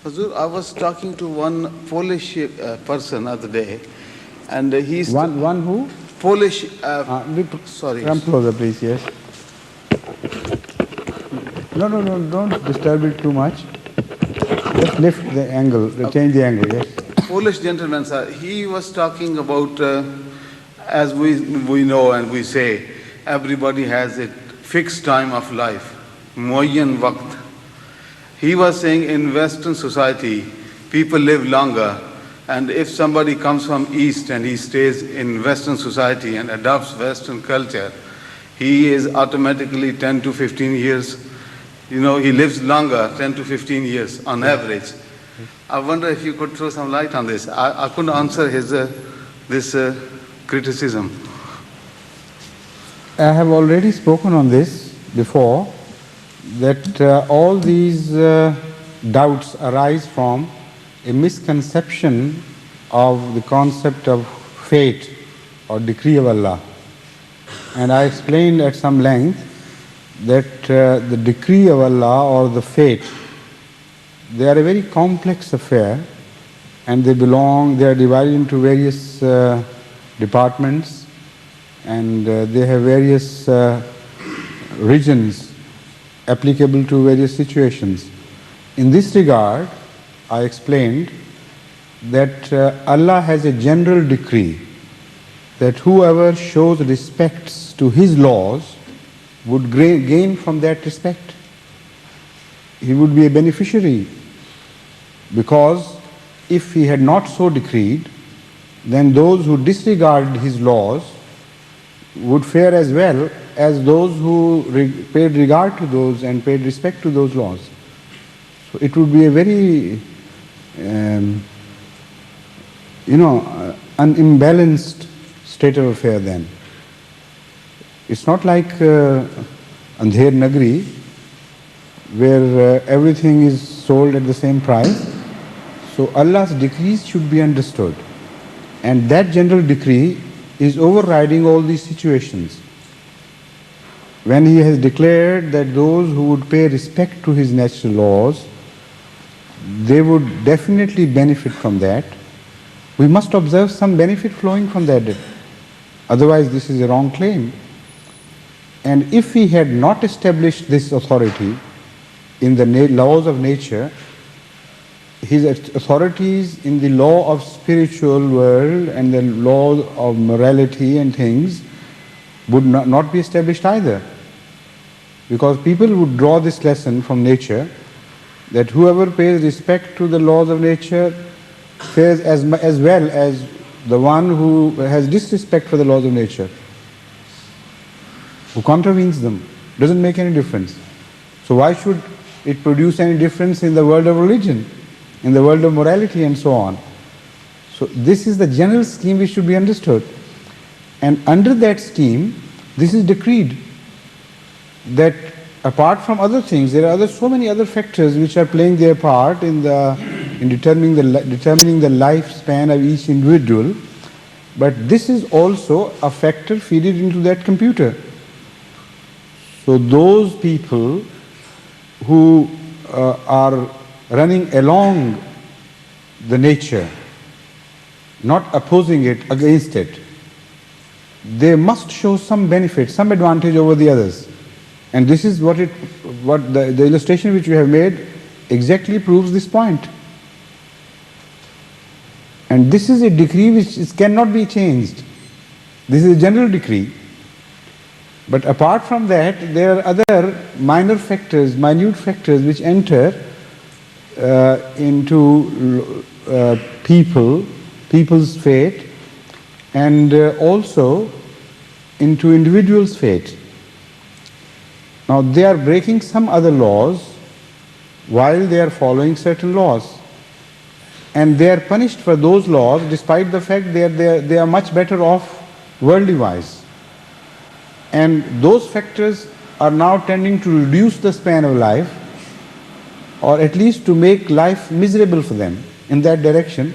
Hazur, I was talking to one Polish person other day, and he's One who? Polish. Uh, Sorry. Come closer, please. Yes. No. Don't disturb it too much. Just lift the angle, change the angle. Yes. Polish gentleman, sir. He was talking about, as we know and we say, everybody has a fixed time of life, muayyan waqt. He was saying in Western society, people live longer, and if somebody comes from East and he stays in Western society and adopts Western culture, he is automatically 10 to 15 years, he lives longer, 10 to 15 years on average. I wonder if you could throw some light on this. I couldn't answer this criticism. I have already spoken on this before, that all these doubts arise from a misconception of the concept of fate or decree of Allah. And I explained at some length that the decree of Allah or the fate, they are a very complex affair, and they are divided into various departments, and they have various regions applicable to various situations. In this regard, I explained that Allah has a general decree that whoever shows respect to His laws would gain from that respect. He would be a beneficiary, because if He had not so decreed, then those who disregarded His laws would fare as well as those who paid regard to those and paid respect to those laws. So it would be a very, unimbalanced state of affair then. It's not like Andher Nagri, where everything is sold at the same price. So Allah's decrees should be understood. And that general decree is overriding all these situations. When He has declared that those who would pay respect to His natural laws, they would definitely benefit from that, we must observe some benefit flowing from that. Otherwise, this is a wrong claim. And if He had not established this authority in the laws of nature, His authorities in the law of spiritual world and the law of morality and things would not be established either. Because people would draw this lesson from nature, that whoever pays respect to the laws of nature fares as well as the one who has disrespect for the laws of nature, who contravenes them. Doesn't make any difference. So why should it produce any difference in the world of religion, in the world of morality and so on? So this is the general scheme which should be understood. And under that scheme, this is decreed that apart from other things, there are so many other factors which are playing their part in determining the lifespan of each individual. But this is also a factor fed into that computer. So those people who are running along the nature, not opposing it, against it, they must show some benefit, some advantage over the others. And this is what the illustration which we have made exactly proves this point. And this is a decree which cannot be changed. This is a general decree. But apart from that, there are other minor factors, minute factors which enter into people's fate, and also into individuals' fate. Now they are breaking some other laws while they are following certain laws, and they are punished for those laws despite the fact they are much better off worldly wise. And those factors are now tending to reduce the span of life, or at least to make life miserable for them in that direction.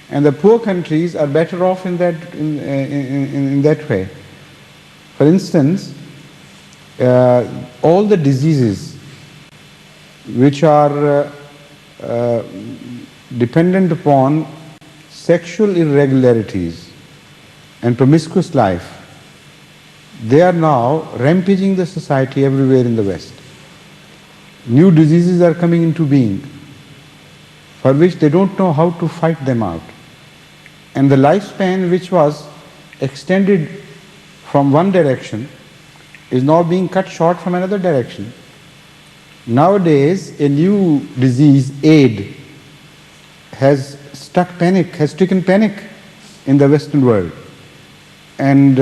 And the poor countries are better off in that way. For instance, all the diseases which are uh, dependent upon sexual irregularities and promiscuous life, they are now rampaging the society everywhere in the West. New diseases are coming into being for which they don't know how to fight them out. And the lifespan which was extended from one direction is now being cut short from another direction. Nowadays, a new disease, AIDS, has stricken panic in the Western world. And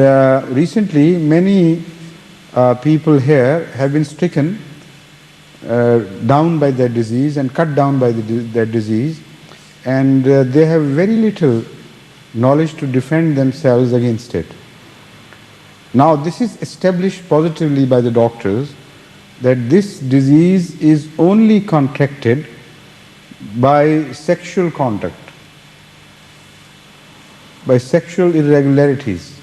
recently, many people here have been stricken down by that disease and cut down by that disease, and they have very little knowledge to defend themselves against it. Now, this is established positively by the doctors that this disease is only contracted by sexual contact, by sexual irregularities,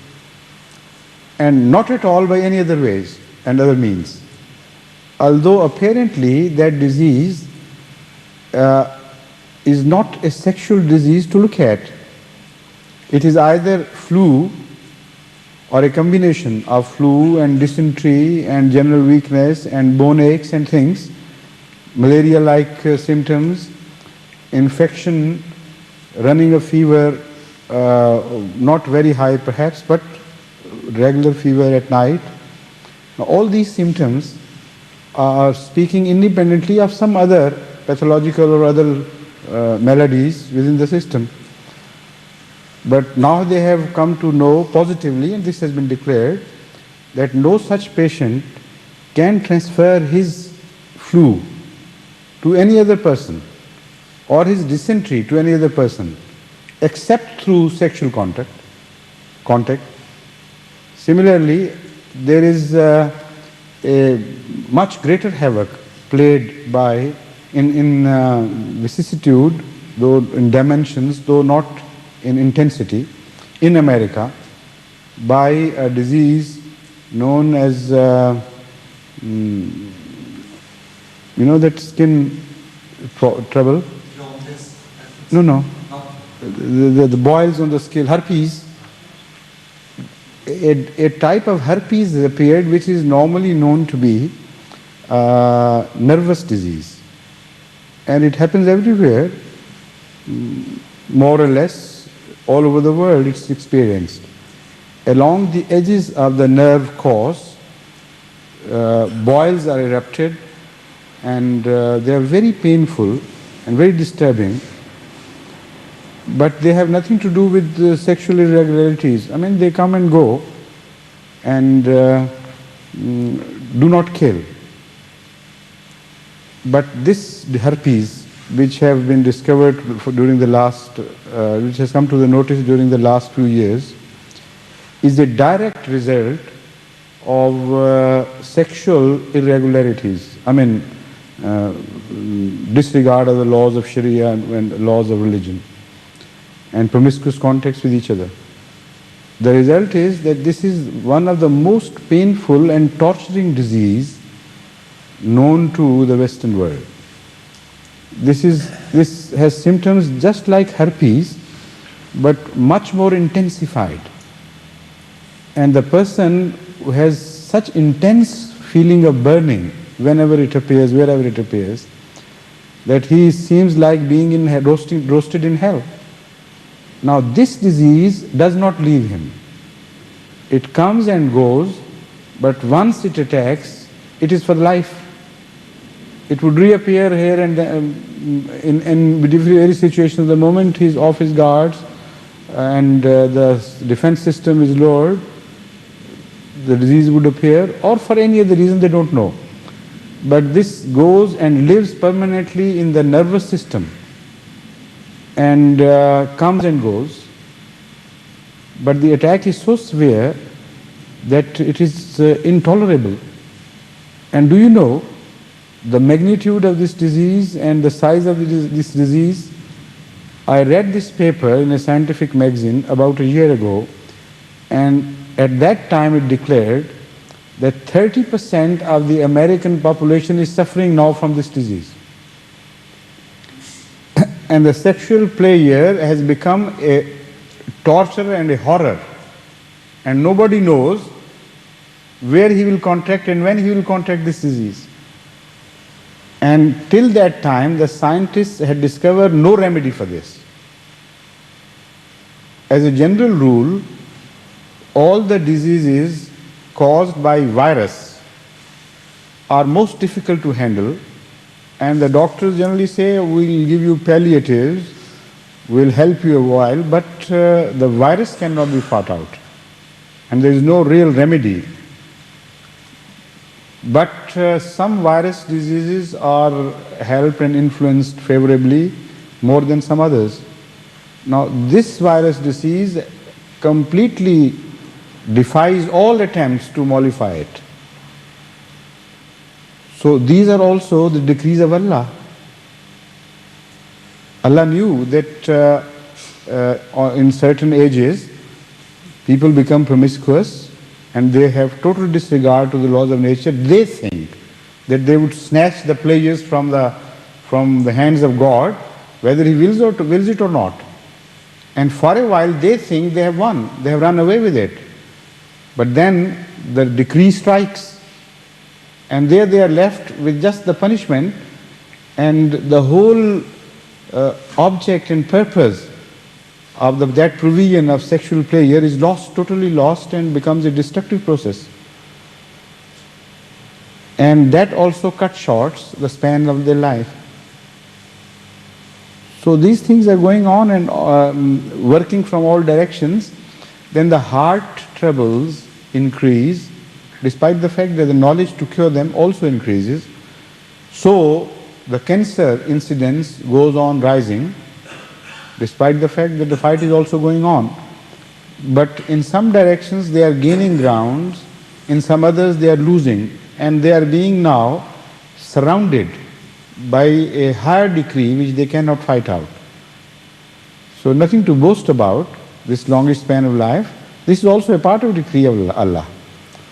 and not at all by any other ways and other means. Although apparently that disease is not a sexual disease to look at. It is either flu or a combination of flu and dysentery and general weakness and bone aches and things, malaria-like symptoms, infection, running a fever, not very high perhaps, but regular fever at night. Now, all these symptoms are speaking independently of some other pathological or other maladies within the system. But now they have come to know positively, and this has been declared, that no such patient can transfer his flu to any other person or his dysentery to any other person except through sexual contact. Similarly, there is a much greater havoc played by in vicissitude, though in dimensions, though not in intensity, in America, by a disease known as you know that skin trouble? No. The boils on the skin, herpes. A type of herpes has appeared which is normally known to be nervous disease, and it happens everywhere, more or less all over the world. It's experienced along the edges of the nerve course. Boils are erupted, and they are very painful and very disturbing, but they have nothing to do with sexual irregularities. I mean, they come and go and do not kill. But this herpes, which have been discovered during the last, which has come to the notice during the last few years, is a direct result of sexual irregularities. I mean, disregard of the laws of Sharia and laws of religion, and promiscuous contacts with each other. The result is that this is one of the most painful and torturing disease known to the Western world. This has symptoms just like herpes, but much more intensified. And the person who has such intense feeling of burning whenever it appears, wherever it appears, that he seems like being roasted in hell. Now, this disease does not leave him. It comes and goes, but once it attacks, it is for life. It would reappear here and in various situations. The moment he's off his guards and the defense system is lowered, the disease would appear, or for any other reason they don't know. But this goes and lives permanently in the nervous system and comes and goes. But the attack is so severe that it is intolerable. And do you know the magnitude of this disease and the size of this disease? I read this paper in a scientific magazine about a year ago, and at that time it declared that 30% of the American population is suffering now from this disease. And the sexual pleasure has become a torture and a horror. And nobody knows where he will contract and when he will contract this disease. And till that time, the scientists had discovered no remedy for this. As a general rule, all the diseases caused by virus are most difficult to handle, and the doctors generally say, we'll give you palliatives, we'll help you a while, but the virus cannot be fought out, and there is no real remedy. But some virus diseases are helped and influenced favorably more than some others. Now, this virus disease completely defies all attempts to mollify it. So these are also the decrees of Allah. Allah knew that in certain ages people become promiscuous and they have total disregard to the laws of nature. They think that they would snatch the pleasures from the hands of God, whether He wills it or not. And for a while they think they have won, they have run away with it. But then the decree strikes, and there they are left with just the punishment, and the whole object and purpose of that provision of sexual pleasure is lost, totally lost, and becomes a destructive process. And that also cuts short the span of their life. So these things are going on and working from all directions. Then the heart troubles increase, despite the fact that the knowledge to cure them also increases. So the cancer incidence goes on rising, despite the fact that the fight is also going on. But in some directions they are gaining grounds, in some others they are losing, and they are being now surrounded by a higher decree which they cannot fight out. So nothing to boast about, this longest span of life. This is also a part of the decree of Allah.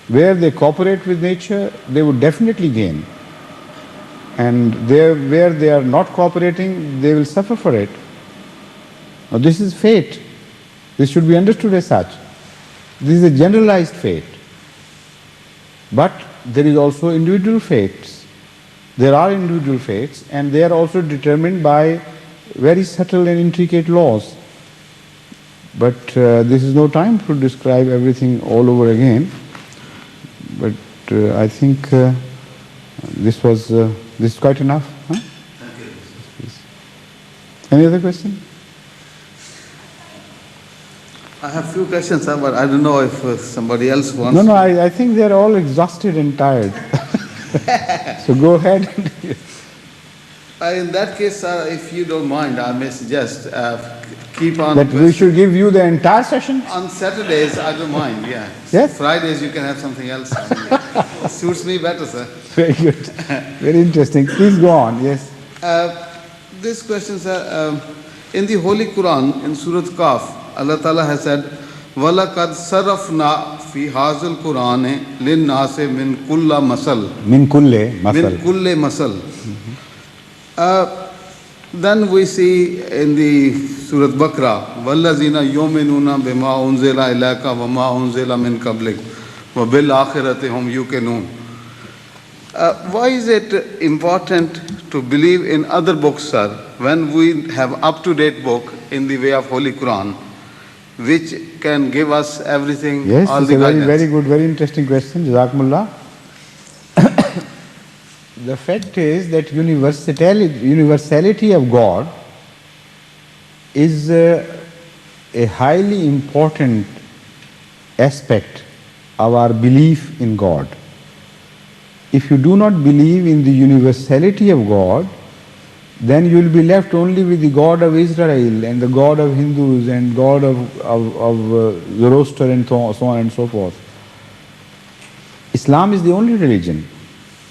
Where they cooperate with nature, they would definitely gain. And where they are not cooperating, they will suffer for it. Now this is fate. This should be understood as such. This is a generalized fate. But there is also individual fates. There are individual fates, and they are also determined by very subtle and intricate laws. But this is no time to describe everything all over again. But I think this is quite enough. Huh? Thank you. Any other question? I have few questions, sir, but I don't know if somebody else wants. No, I think they are all exhausted and tired. So go ahead. In that case, sir, if you don't mind, I may suggest keep on. That we should give you the entire session? On Saturdays, I don't mind, yeah. Yes? Fridays, you can have something else. Suits me better, sir. Very good. Very interesting. Please go on. Yes. This question, sir, in the Holy Quran, in Surah Kaf, Allah Ta'ala has said, وَلَقَدْ صَرَفْنَا فِي هَذَا الْقُرْآنِ لِلنَّاسِ مِنْ كُلَّ مَثَلٍ Min kulle masal. مِنْ كُلِّ مَثَلٍ. Then we see in the Surah Baqarah, وَالَّذِينَ يُؤْمِنُونَ بِمَا أُنزِلَ إِلَيْكَ وَمَا أُنزِلَ مِنْ قَبْلِكَ وَبِالْآخِرَةِ هُمْ يُوقِنُونَ. Why is it important to believe in other books, sir, when we have up-to-date book in the way of Holy Quran, which can give us everything, Yes, all it's the a very, guidance? very good, very interesting question. Jazakumullah. The fact is that universality of God is a highly important aspect of our belief in God. If you do not believe in the universality of God, then you will be left only with the God of Israel and the God of Hindus and God of Zoroaster and so on and so forth. Islam is the only religion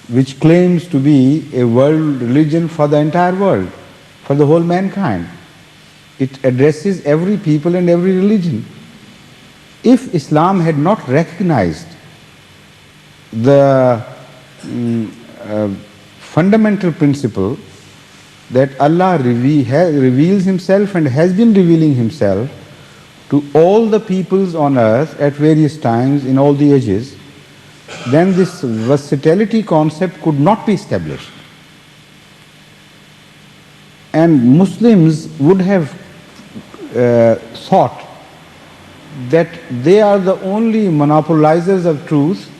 which claims to be a world religion for the entire world, for the whole mankind. It addresses every people and every religion. If Islam had not recognized the fundamental principle that Allah reveals Himself and has been revealing Himself to all the peoples on earth at various times in all the ages, then this versatility concept could not be established. And Muslims would have thought that they are the only monopolizers of truth,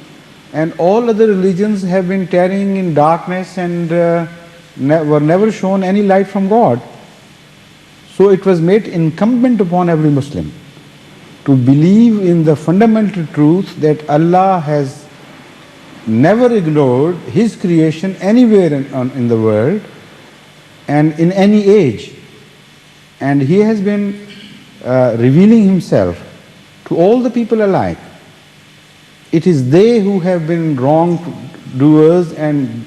and all other religions have been tarrying in darkness and were never shown any light from God. So it was made incumbent upon every Muslim to believe in the fundamental truth that Allah has never ignored His creation anywhere in the world and in any age. And He has been revealing Himself to all the people alike. It is they who have been wrongdoers and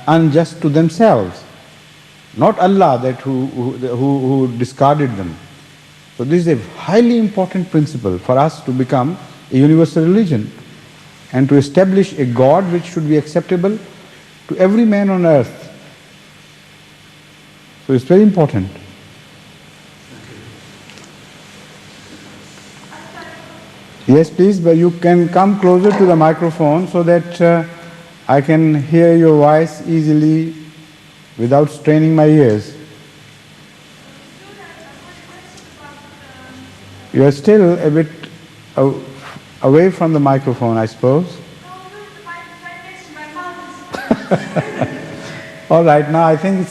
unjust to themselves, not Allah who discarded them. So this is a highly important principle for us to become a universal religion and to establish a God which should be acceptable to every man on earth. So it's very important. Yes, please, but you can come closer to the microphone so that I can hear your voice easily without straining my ears. You are still a bit away from the microphone, I suppose. All right, now I think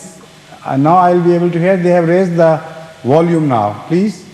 now I'll be able to hear. They have raised the volume now. Please.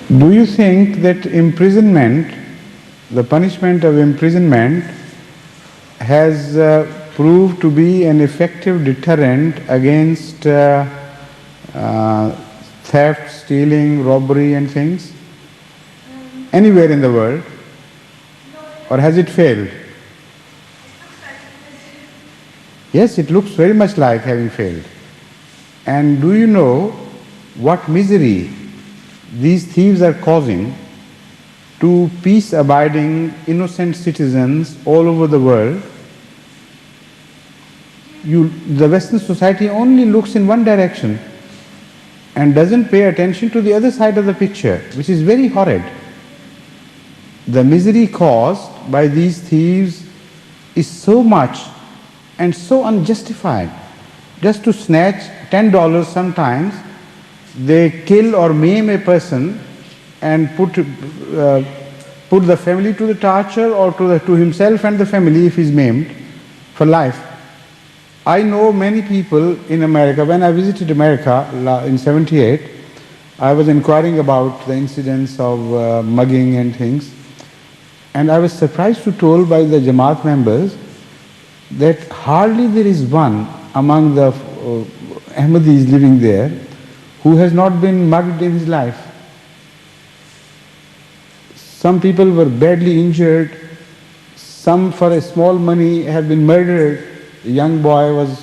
Do you think that imprisonment, the punishment of imprisonment, has proved to be an effective deterrent against theft, stealing, robbery and things anywhere in the world? Or has it failed? Yes, it looks very much like having failed. And do you know what misery these thieves are causing to peace-abiding, innocent citizens all over the world? The Western society only looks in one direction and doesn't pay attention to the other side of the picture, which is very horrid. The misery caused by these thieves is so much and so unjustified. Just to snatch $10 sometimes, they kill or maim a person and put the family to the torture, or to himself and the family if he's maimed, for life. I know many people in America. When I visited America in '78, I was inquiring about the incidents of mugging and things, and I was surprised to told by the Jamaat members that hardly there is one among the Ahmadis living there who has not been mugged in his life. Some people were badly injured, some for a small money have been murdered. A young boy was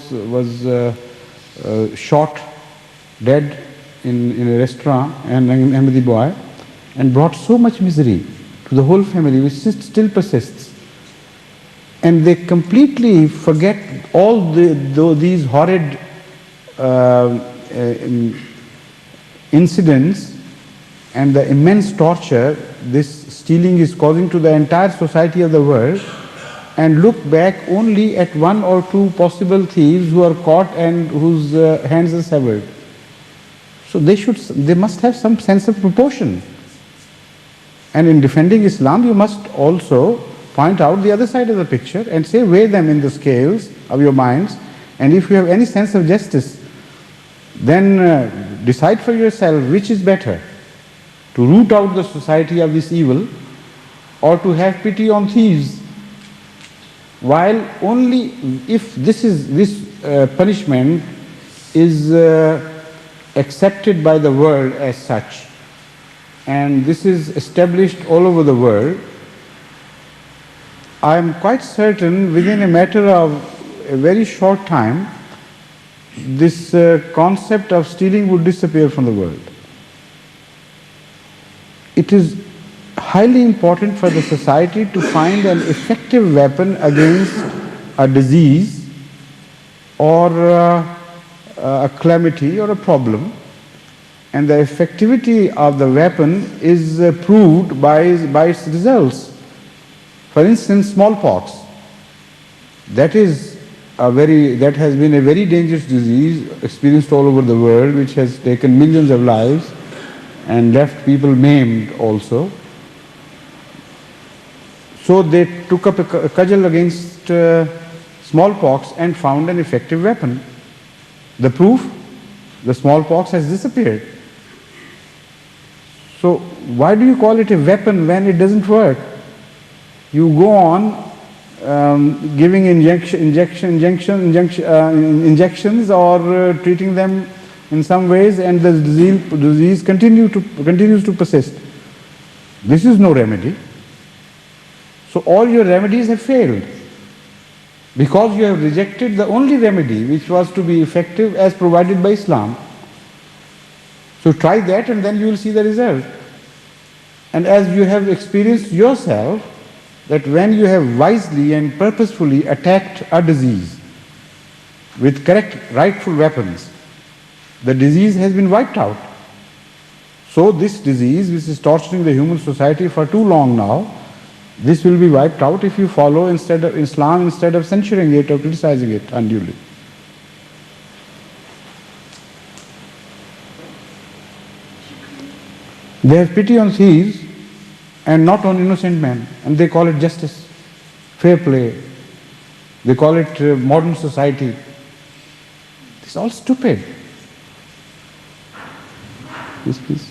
shot dead in a restaurant, an Ahmadi boy, and brought so much misery to the whole family, which still persists. And they completely forget all these horrid incidents and the immense torture this stealing is causing to the entire society of the world, and look back only at one or two possible thieves who are caught and whose hands are severed. So they must have some sense of proportion. And in defending Islam, you must also point out the other side of the picture and say, weigh them in the scales of your minds, and if you have any sense of justice, then decide for yourself which is better, to root out the society of this evil or to have pity on thieves. While only if this punishment is accepted by the world as such, and this is established all over the world, I am quite certain within a matter of a very short time, this concept of stealing would disappear from the world. It is highly important for the society to find an effective weapon against a disease or a calamity or a problem, and the effectivity of the weapon is proved by its results. For instance, smallpox. That has been a very dangerous disease experienced all over the world, which has taken millions of lives and left people maimed also. So they took up a cudgel against smallpox and found an effective weapon. The proof? The smallpox has disappeared. So why do you call it a weapon when it doesn't work? You go on giving injections or treating them in some ways, and the disease continues to persist. This is no remedy. So all your remedies have failed because you have rejected the only remedy which was to be effective as provided by Islam. So try that and then you will see the result. And as you have experienced yourself, that when you have wisely and purposefully attacked a disease with correct, rightful weapons, the disease has been wiped out. So this disease, which is torturing the human society for too long now, this will be wiped out if you follow Islam instead of censuring it or criticizing it unduly. They have pity on thieves and not on innocent men, and they call it justice, fair play. They call it modern society. It's all stupid. Yes, please.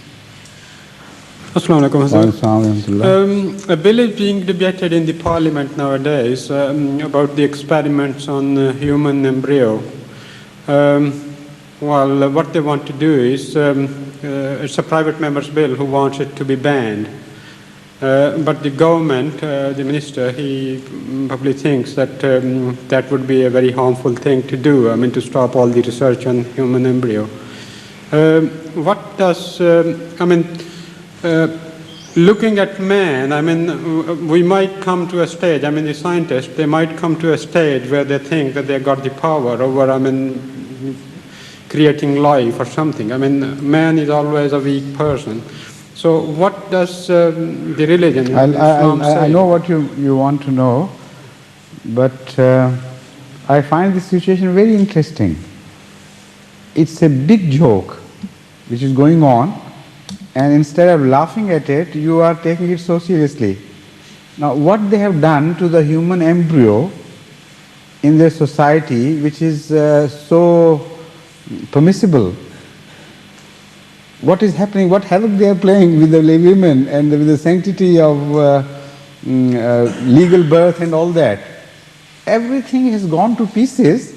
Assalamu alaikum. A bill is being debated in the parliament nowadays about the experiments on human embryo. Well, what they want to do is, it's a private member's bill who wants it to be banned. But the government, the minister, he probably thinks that that would be a very harmful thing to do, to stop all the research on human embryo. What does, looking at man, we might come to a stage, the scientists, they might come to a stage where they think that they got the power over, creating life or something. Man is always a weak person. So what does the religion Islam say? I know what you want to know, but I find this situation very interesting. It's a big joke which is going on, and instead of laughing at it, you are taking it so seriously. Now, what they have done to the human embryo in their society, which is so permissible, what is happening, what havoc they are playing with the women and with the sanctity of legal birth and all that. Everything has gone to pieces,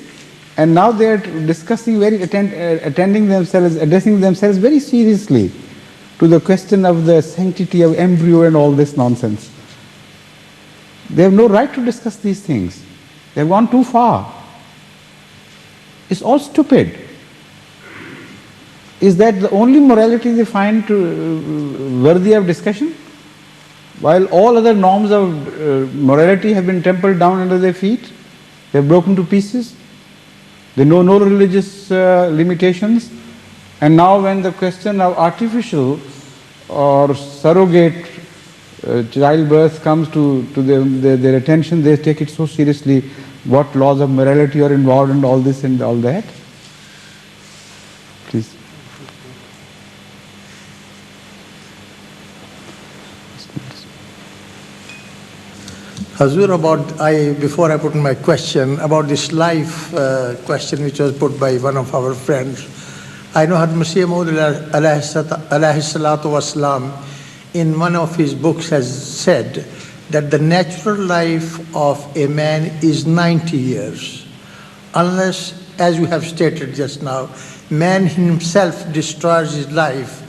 and now they are discussing addressing themselves very seriously to the question of the sanctity of embryo and all this nonsense. They have no right to discuss these things. They have gone too far. It's all stupid. Is that the only morality they find worthy of discussion? While all other norms of morality have been trampled down under their feet, they have broken to pieces. They know no religious limitations. And now when the question of artificial or surrogate childbirth comes to their attention, they take it so seriously. What laws of morality are involved in all this and all that? Please. Hazur, before I put my question, about this life question which was put by one of our friends, I know Hazrat Masih Maud alayhi salatu wasalam in one of his books has said that the natural life of a man is 90 years, unless as you have stated just now, man himself destroys his life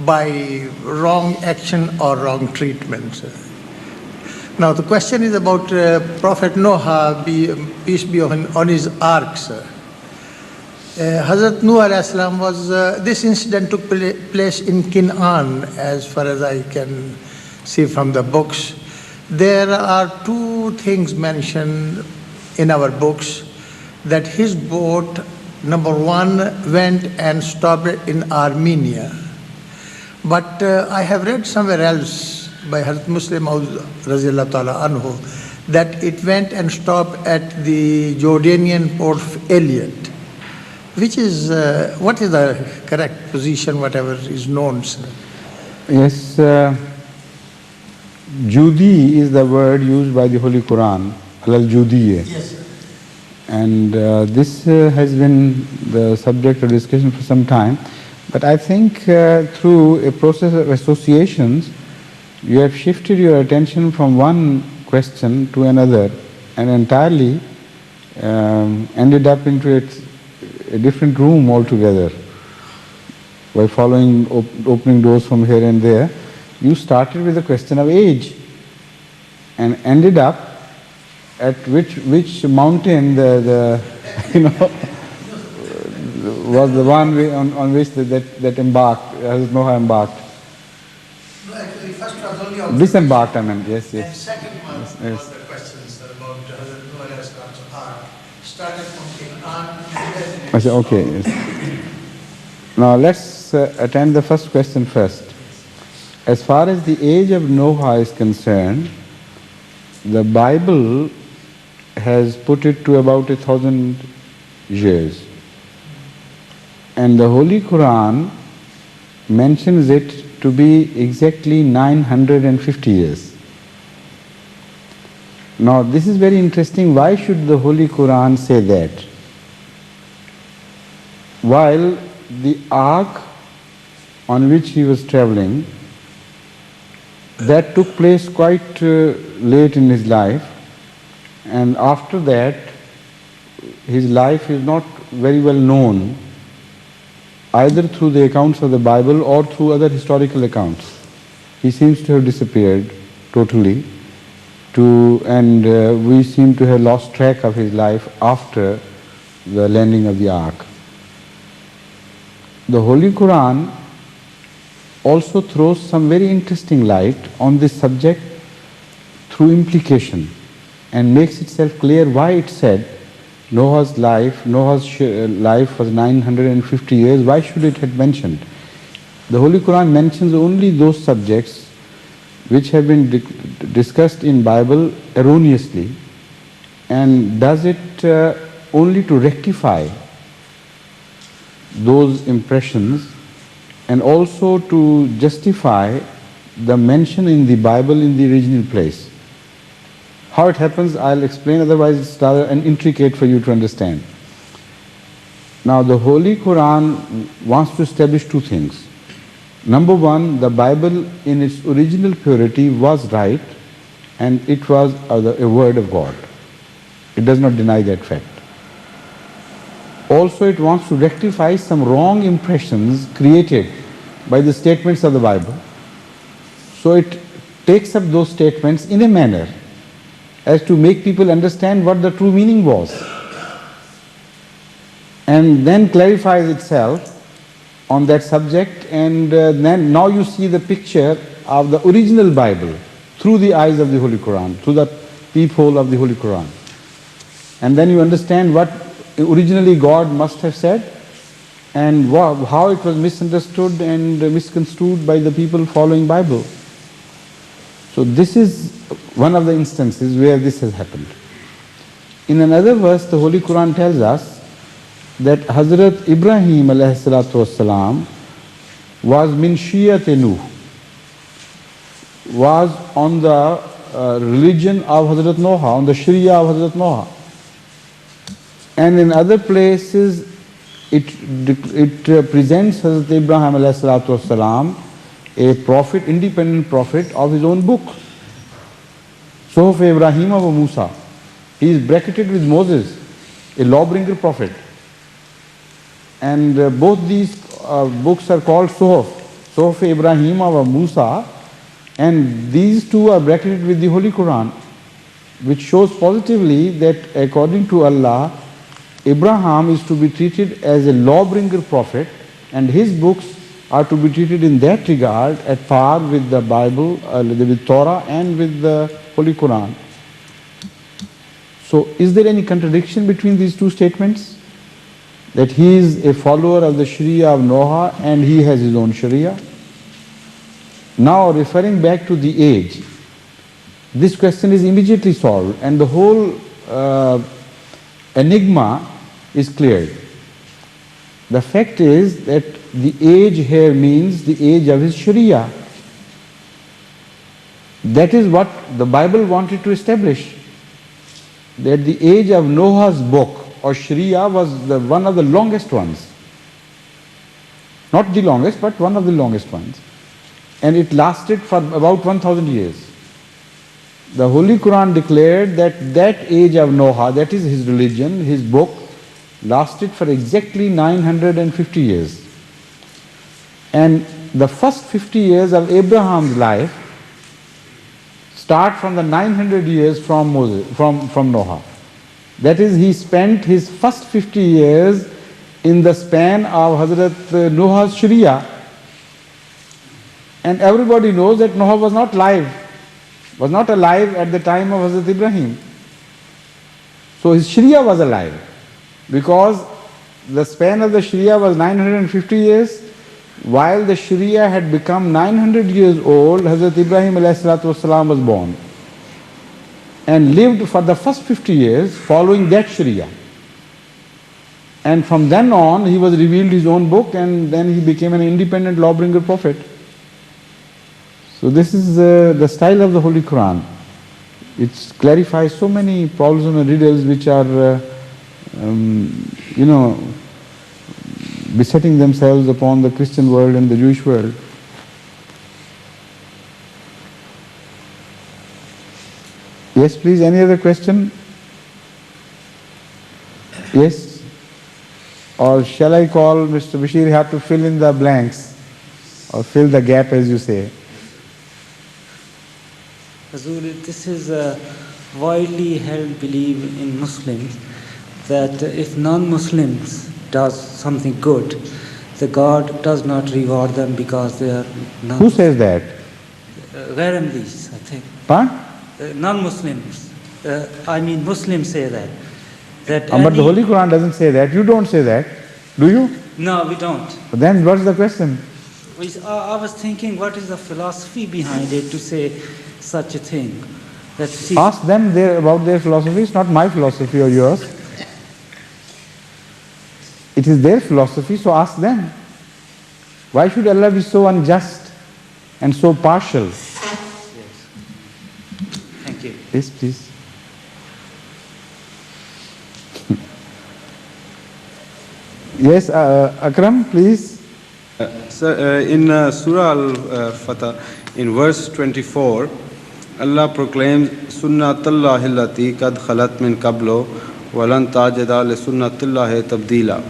by wrong action or wrong treatment. Now the question is about Prophet Noah, peace be on his ark, sir. Hazrat Nuh alayhi salam was, this incident took place in Canaan, as far as I can see from the books. There are two things mentioned in our books, that his boat, number one, went and stopped in Armenia. But I have read somewhere else by Hazrat Muslim Raziyallahu Ta'ala Anhu that it went and stopped at the Jordanian port of Elliot. Which is, what is the correct position, whatever is known, sir? Yes, Judi is the word used by the Holy Quran, al-Judiyya. Yes, sir. And this has been the subject of discussion for some time. But I think through a process of associations, you have shifted your attention from one question to another and entirely ended up into a different room altogether. By following opening doors from here and there, you started with the question of age and ended up at which mountain the was the one on which that embarked, Hazrat Noah embarked. No, actually, first was only on Disembarked, I mean, yes. and second one Yes. was the questions about Hazrat Noah alayhi salam's ark. Started from Canaan and I said, okay, yes. Now let's attend the first question first. As far as the age of Noah is concerned, the Bible has put it to about 1,000 years. And the Holy Quran mentions it to be exactly 950 years. Now this is very interesting. Why should the Holy Quran say that? While the ark on which he was traveling, that took place quite late in his life, and after that his life is not very well known either through the accounts of the Bible or through other historical accounts. He seems to have disappeared totally, and we seem to have lost track of his life after the landing of the ark. The Holy Quran also throws some very interesting light on this subject through implication and makes itself clear why it said Noah's life was 950 years. Why should it have mentioned? The Holy Quran mentions only those subjects which have been discussed in Bible erroneously, and does it only to rectify those impressions and also to justify the mention in the Bible in the original place. How it happens, I'll explain, otherwise it's rather intricate for you to understand. Now the Holy Quran wants to establish two things. Number one, the Bible in its original purity was right and it was a word of God. It does not deny that fact. Also it wants to rectify some wrong impressions created by the statements of the Bible. So it takes up those statements in a manner as to make people understand what the true meaning was, and then clarifies itself on that subject, and then now you see the picture of the original Bible through the eyes of the Holy Quran, through the peephole of the Holy Quran. And then you understand what originally God must have said and how it was misunderstood and misconstrued by the people following Bible. So this is one of the instances where this has happened. In another verse, the Holy Quran tells us that Hazrat Ibrahim alayhi salatu wasalam was min shiyat Nuh, was on the religion of Hazrat Noah, on the Sharia of Hazrat Noah. And in other places, it presents Hazrat Ibrahim alayhi salatu wasalam a prophet, independent prophet of his own book. Suhuf Ibrahim wa Musa. He is bracketed with Moses, a lawbringer prophet. And both these books are called Suhuf, Suhuf Ibrahim or Musa, and these two are bracketed with the Holy Quran, which shows positively that according to Allah, Abraham is to be treated as a law-bringer prophet, and his books are to be treated in that regard at par with the Bible, with Torah and with the Holy Quran. So is there any contradiction between these two statements? That he is a follower of the Sharia of Noah and he has his own Sharia? Now referring back to the age, this question is immediately solved and the whole enigma is cleared. The fact is that the age here means the age of his Sharia. That is what the Bible wanted to establish, that the age of Noah's book or Sharia was one of the longest ones. Not the longest, but one of the longest ones. And it lasted for about 1,000 years. The Holy Quran declared that that age of Noah, that is his religion, his book, lasted for exactly 950 years. And the first 50 years of Abraham's life start from the 900 years from Noah. That is, he spent his first 50 years in the span of Hazrat Noah's Sharia. And everybody knows that Noah was not alive at the time of Hazrat Ibrahim. So his Sharia was alive, because the span of the Sharia was 950 years. While the Sharia had become 900 years old, Hazrat Ibrahim ﷺ was born and lived for the first 50 years following that Sharia. And from then on, he was revealed his own book, and then he became an independent lawbringer prophet. So this is the style of the Holy Quran. It clarifies so many problems and riddles which are, besetting themselves upon the Christian world and the Jewish world. Yes, please, any other question? Yes? Or shall I call Mr. Bashir Hayat to fill in the blanks, or fill the gap, as you say? Hazur, this is a widely held belief in Muslims that if non-Muslims does something good, the God does not reward them because they are non. Who says that? Ghairandis, I think. Pardon? Non-Muslims. Muslims say that. But the Holy Quran doesn't say that. You don't say that, do you? No, we don't. Then what's the question? I was thinking, what is the philosophy behind it to say such a thing? Ask them about their philosophy. It's not my philosophy or yours. It is their philosophy, so ask them. Why should Allah be so unjust and so partial? Yes. Thank you. Yes, please. Yes, Akram, please. Sir, in Surah Al-Fatah, in verse 24, Allah proclaims, Sunnatullahi allati qad khalat min qablu walan tajida li sunnatillahi tabdila.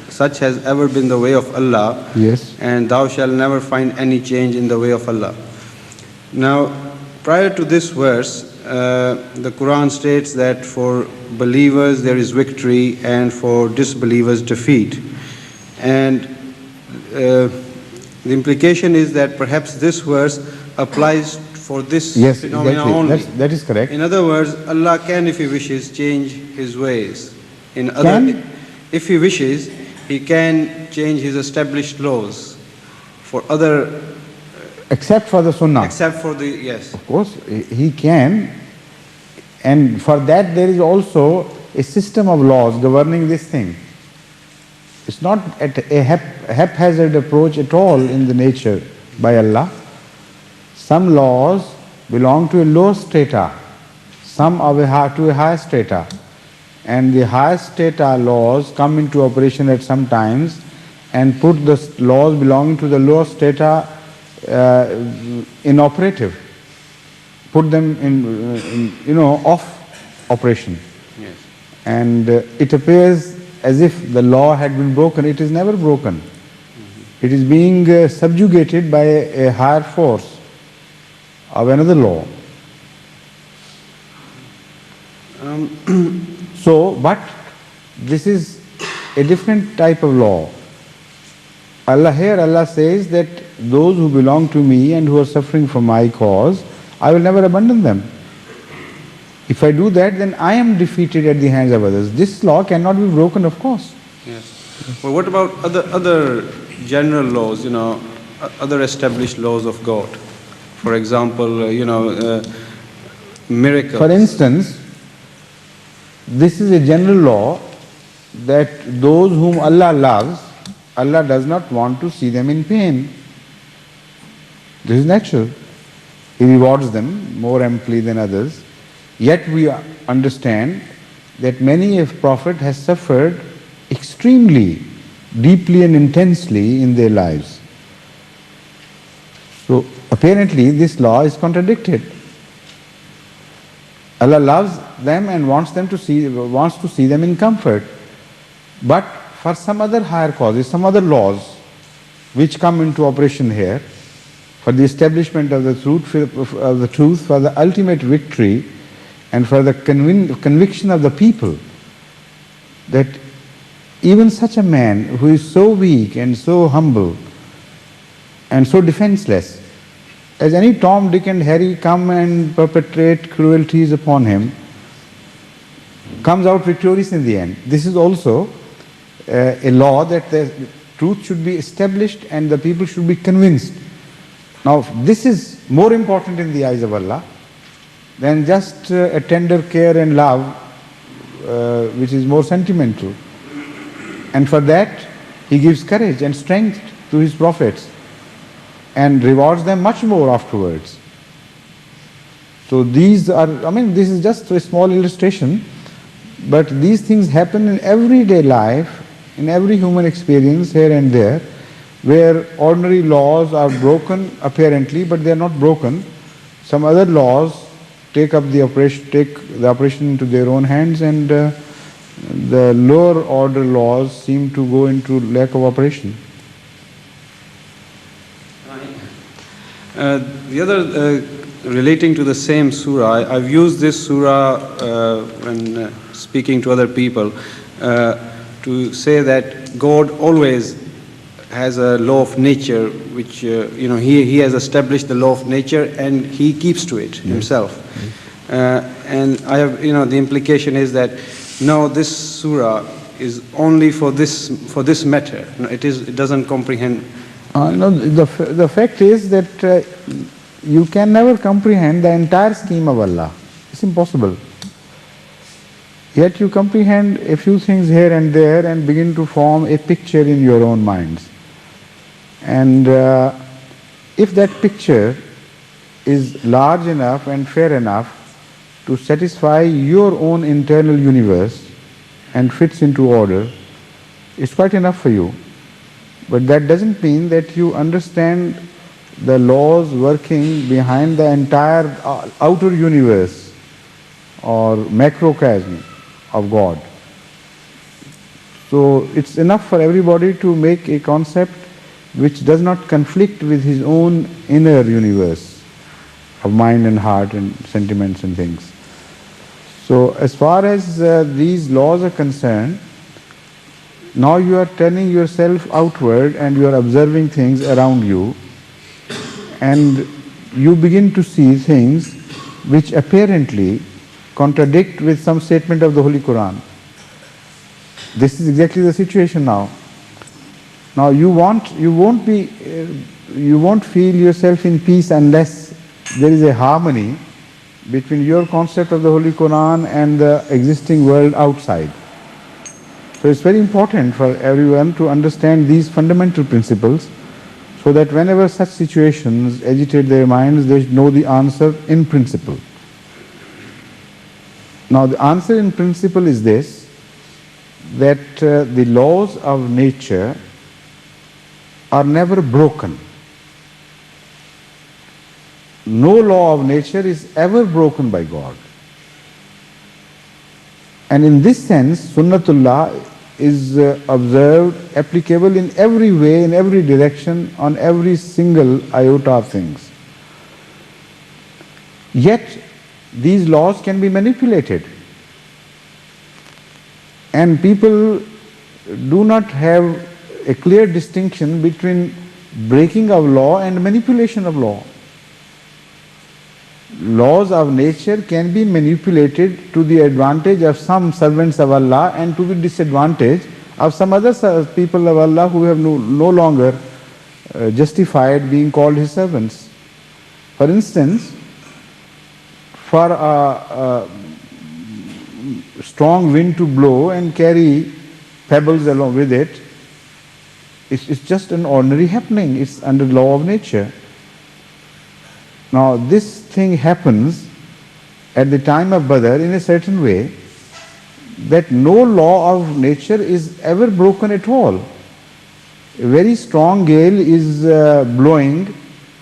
Such has ever been the way of Allah, yes, and thou shalt never find any change in the way of Allah. Now, prior to this verse, the Quran states that for believers there is victory and for disbelievers defeat. And the implication is that perhaps this verse applies for this phenomenon only. That is correct. In other words, Allah can, if He wishes, change His ways. If He wishes, He can change His established laws for other. Except for the Sunnah. Except for the, yes. Of course, He can. And for that there is also a system of laws governing this thing. It's not a haphazard approach at all in the nature by Allah. Some laws belong to a low strata, some to a higher strata. And the higher strata laws come into operation at some times and put the laws belonging to the lower strata inoperative, put them in off operation. Yes. And it appears as if the law had been broken. It is never broken. It is being subjugated by a higher force of another law. But this is a different type of law. Allah says that those who belong to me and who are suffering for my cause, I will never abandon them. If I do that, then I am defeated at the hands of others. This law cannot be broken, of course. Yes. Well, what about other general laws, other established laws of God? For example, miracles. For instance, this is a general law that those whom Allah loves, Allah does not want to see them in pain. This is natural. He rewards them more amply than others. Yet we understand that many a prophet has suffered extremely, deeply and intensely in their lives. So apparently this law is contradicted. Allah loves them and wants to see them in comfort. But for some other higher causes, some other laws which come into operation here, for the establishment of the truth, for the ultimate victory, and for the conviction of the people, that even such a man who is so weak and so humble and so defenseless, as any Tom, Dick and Harry come and perpetrate cruelties upon him, comes out victorious in the end. This is also a law that the truth should be established and the people should be convinced. Now this is more important in the eyes of Allah than just a tender care and love which is more sentimental. And for that He gives courage and strength to His prophets and rewards them much more afterwards. So these are, this is just a small illustration, but these things happen in everyday life, in every human experience here and there, where ordinary laws are broken apparently, but they are not broken. Some other laws take the operation into their own hands, and the lower order laws seem to go into lack of operation. The other, relating to the same surah, I've used this surah when speaking to other people to say that God always has a law of nature, which He has established the law of nature and He keeps to it Himself. And I have, the implication is that no, this surah is only for this matter. It doesn't comprehend. No, the fact is that you can never comprehend the entire scheme of Allah. It's impossible. Yet you comprehend a few things here and there and begin to form a picture in your own minds. And if that picture is large enough and fair enough to satisfy your own internal universe and fits into order, it's quite enough for you. But that doesn't mean that you understand the laws working behind the entire outer universe or macrocosm of God. So it's enough for everybody to make a concept which does not conflict with his own inner universe of mind and heart and sentiments and things. So as far as these laws are concerned, now you are turning yourself outward and you are observing things around you, and you begin to see things which apparently contradict with some statement of the Holy Quran. This is exactly the situation now. Now you won't feel yourself in peace unless there is a harmony between your concept of the Holy Quran and the existing world outside. So it's very important for everyone to understand these fundamental principles, so that whenever such situations agitate their minds, they know the answer in principle. Now the answer in principle is this, that the laws of nature are never broken. No law of nature is ever broken by God. And in this sense, Sunnatullah is observed, applicable in every way, in every direction, on every single iota of things. Yet, these laws can be manipulated. And people do not have a clear distinction between breaking of law and manipulation of law. Laws of nature can be manipulated to the advantage of some servants of Allah and to the disadvantage of some other people of Allah who have no longer justified being called His servants. For instance, for a strong wind to blow and carry pebbles along with it, it's just an ordinary happening. It's under law of nature. Now this thing happens at the time of Badr in a certain way that no law of nature is ever broken at all. A very strong gale is blowing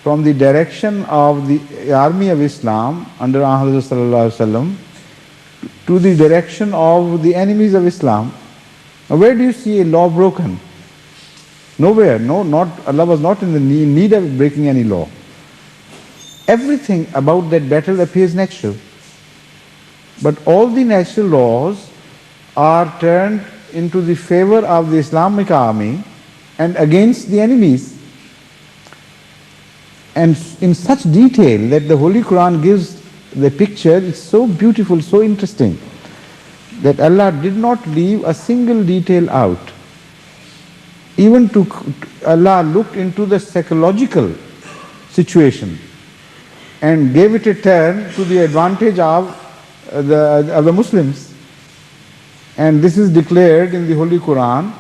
from the direction of the army of Islam under Ahmad Sallallahu Alaihi Wasallam to the direction of the enemies of Islam. Now where do you see a law broken? Nowhere. Allah was not in the need of breaking any law. Everything about that battle appears natural. But all the natural laws are turned into the favor of the Islamic army and against the enemies. And in such detail that the Holy Quran gives the picture, it's so beautiful, so interesting, that Allah did not leave a single detail out. Even Allah looked into the psychological situation and gave it a turn to the advantage of the Muslims. And this is declared in the Holy Quran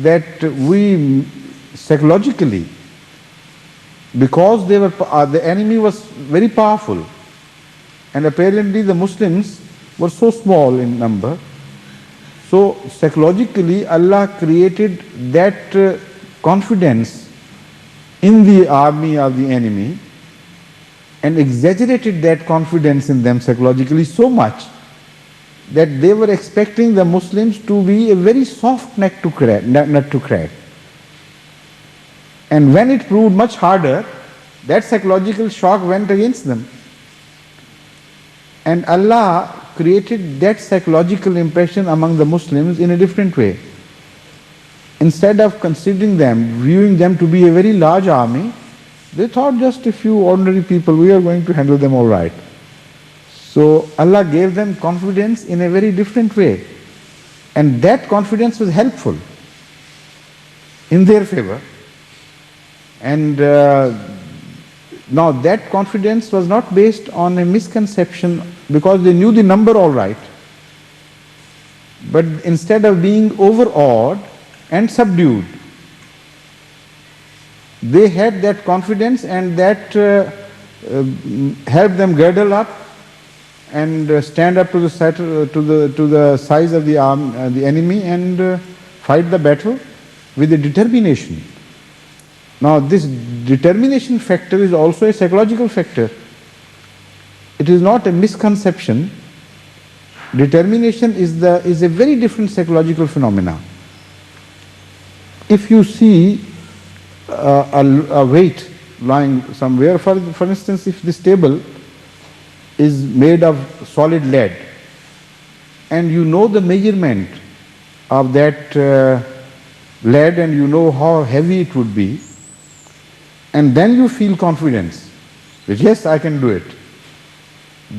that we psychologically, because the enemy was very powerful and apparently the Muslims were so small in number, so psychologically Allah created that confidence in the army of the enemy and exaggerated that confidence in them psychologically so much that they were expecting the Muslims to be a very soft nut to crack. And when it proved much harder, that psychological shock went against them. And Allah created that psychological impression among the Muslims in a different way. Instead of considering them, viewing them to be a very large army, they thought just a few ordinary people, we are going to handle them all right. So Allah gave them confidence in a very different way. And that confidence was helpful in their favor. And now that confidence was not based on a misconception because they knew the number all right. But instead of being overawed and subdued, they had that confidence and that helped them girdle up and stand up to the size of the enemy and fight the battle with a determination. Now this determination factor is also a psychological factor. It is not a misconception. Determination is a very different psychological phenomena. If you see a weight lying somewhere, for instance, if this table is made of solid lead and you know the measurement of that lead and you know how heavy it would be, and then you feel confidence that yes, I can do it,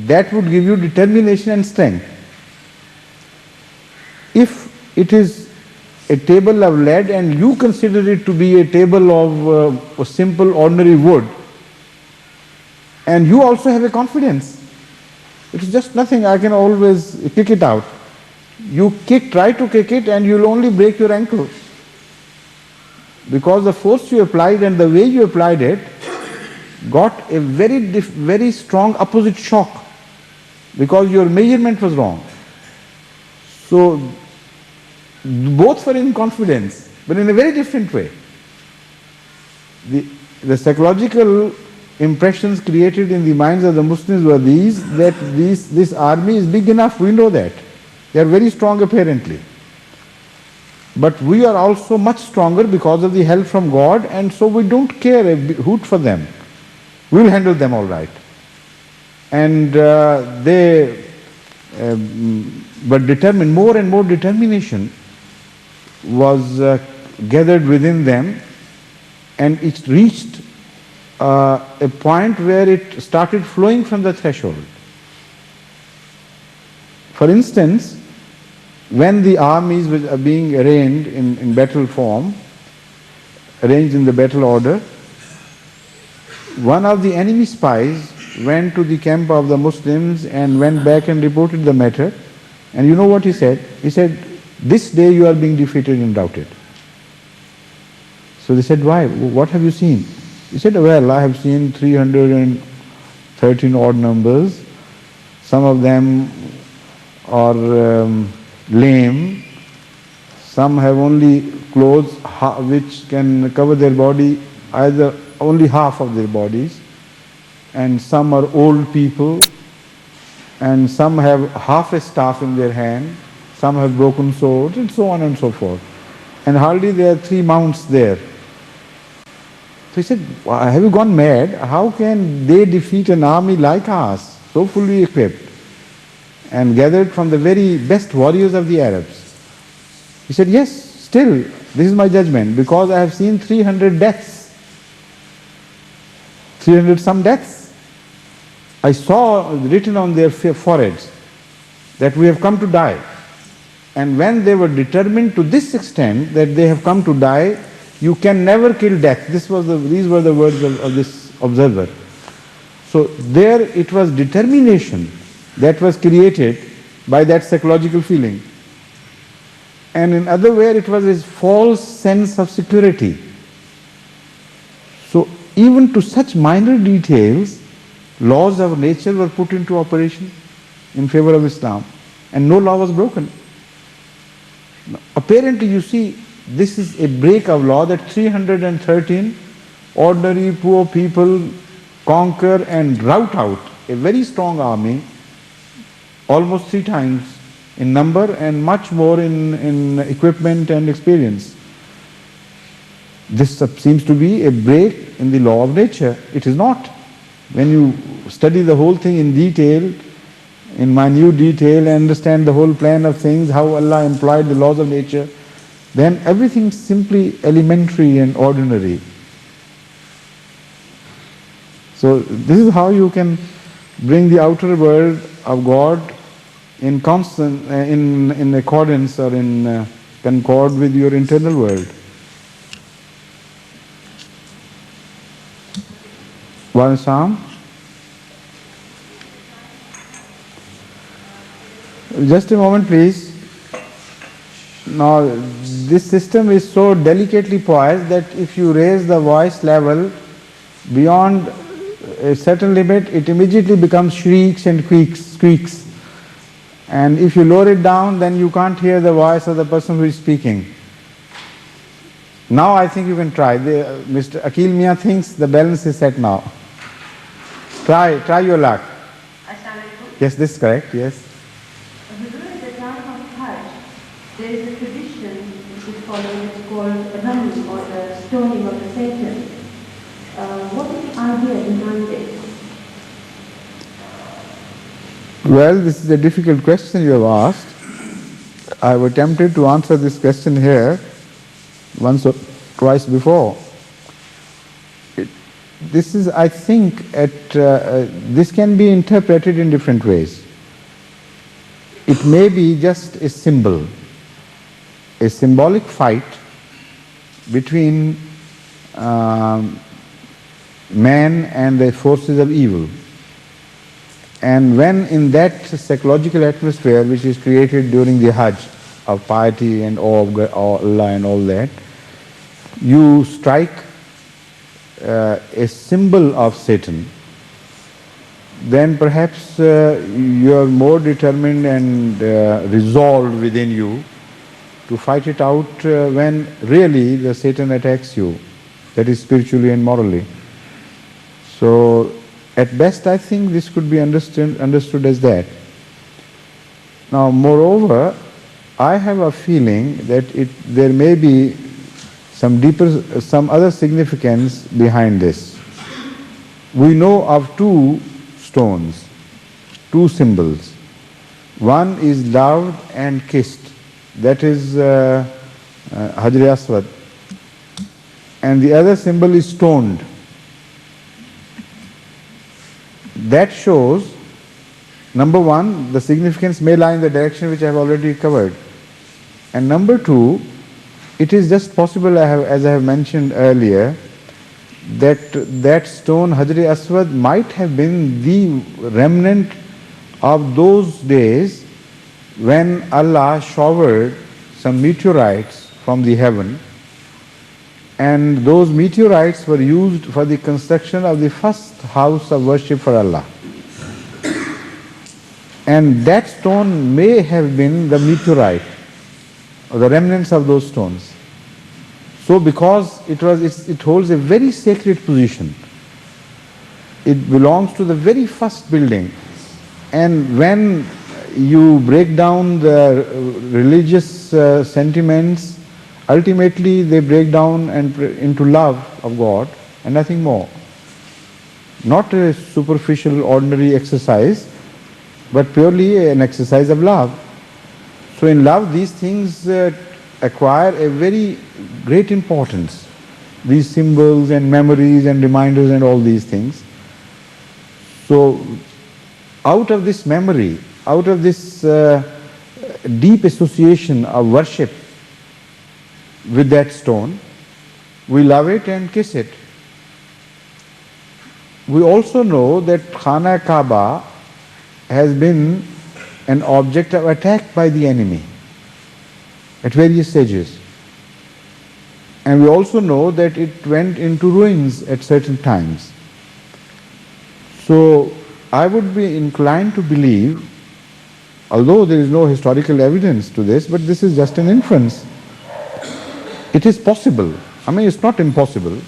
that would give you determination and strength. If it is a table of lead and you consider it to be a table of a simple ordinary wood, and you also have a confidence, it is just nothing, I can always kick it out. You try to kick it and you will only break your ankle. Because the force you applied and the way you applied it got a very strong opposite shock because your measurement was wrong. So both were in confidence, but in a very different way. The psychological impressions created in the minds of the Muslims were that this army is big enough, we know that. They are very strong apparently. But we are also much stronger because of the help from God, and so we don't care a hoot for them. We'll handle them all right. And they were determined, more and more determination was gathered within them, and it reached a point where it started flowing from the threshold. For instance, when the armies were being arranged in battle form, arranged in the battle order, one of the enemy spies went to the camp of the Muslims and went back and reported the matter. And you know what he said? He said, "This day you are being defeated and routed." So they said, "Why? What have you seen?" He said, "Well, I have seen 313 odd numbers. Some of them are lame. Some have only clothes which can cover their body, either only half of their bodies. And some are old people. And some have half a staff in their hand. Some have broken swords, and so on and so forth. And hardly there are 3 mounts there." So he said, "Have you gone mad? How can they defeat an army like us, so fully equipped and gathered from the very best warriors of the Arabs?" He said, "Yes, still, this is my judgment, because I have seen 300 deaths, 300 some deaths. I saw written on their foreheads that we have come to die. And when they were determined to this extent that they have come to die, you can never kill death." These were the words of this observer. So there it was determination that was created by that psychological feeling. And in other words, it was a false sense of security. So even to such minor details, laws of nature were put into operation in favor of Islam, and no law was broken. Now, apparently, you see, this is a break of law that 313 ordinary poor people conquer and rout out a very strong army, almost 3 times in number and much more in equipment and experience. This seems to be a break in the law of nature. It is not. When you study the whole thing in detail, in minute detail, and understand the whole plan of things, how Allah employed the laws of nature, then everything is simply elementary and ordinary. So this is how you can bring the outer world of God in constant, in accordance or in concord with your internal world. Sam? Just a moment, please. Now, this system is so delicately poised that if you raise the voice level beyond a certain limit, it immediately becomes shrieks and squeaks. And if you lower it down, then you can't hear the voice of the person who is speaking. Now I think you can try. Mr. Akil Mia thinks the balance is set now. Try your luck. Yes, this is correct, yes. During the time of Hajj, there is a tradition which is followed, it's called Rami, or the stoning of the Satan. What is the idea behind it? Well, this is a difficult question you have asked. I was tempted to answer this question here once or twice before. This is, I think, this can be interpreted in different ways. It may be just a symbol, a symbolic fight between man and the forces of evil. And when in that psychological atmosphere which is created during the Hajj of piety and awe of Allah and all that, you strike a symbol of Satan, then perhaps you are more determined and resolved within you to fight it out when really the Satan attacks you, that is spiritually and morally. So at best I think this could be understood as that. Now moreover, I have a feeling that there may be some other significance behind this. We know of two stones, two symbols. One is loved and kissed, that is Hajar Aswad, and the other symbol is stoned. That shows, number one, the significance may lie in the direction which I have already covered. And number two, it is just possible, as I have mentioned earlier, that stone Hajar Aswad might have been the remnant of those days when Allah showered some meteorites from the heaven, and those meteorites were used for the construction of the first house of worship for Allah. And that stone may have been the meteorite, or the remnants of those stones. So because it holds a very sacred position, it belongs to the very first building, and when you break down the religious sentiments, ultimately they break down into love of God and nothing more. Not a superficial, ordinary exercise, but purely an exercise of love. So in love, these things acquire a very great importance. These symbols and memories and reminders and all these things. So out of this memory, out of this deep association of worship with that stone, we love it and kiss it. We also know that Khana Kaaba has been an object of attack by the enemy at various stages. And we also know that it went into ruins at certain times. So I would be inclined to believe, although there is no historical evidence to this, but this is just an inference. It is possible, I mean it's not impossible,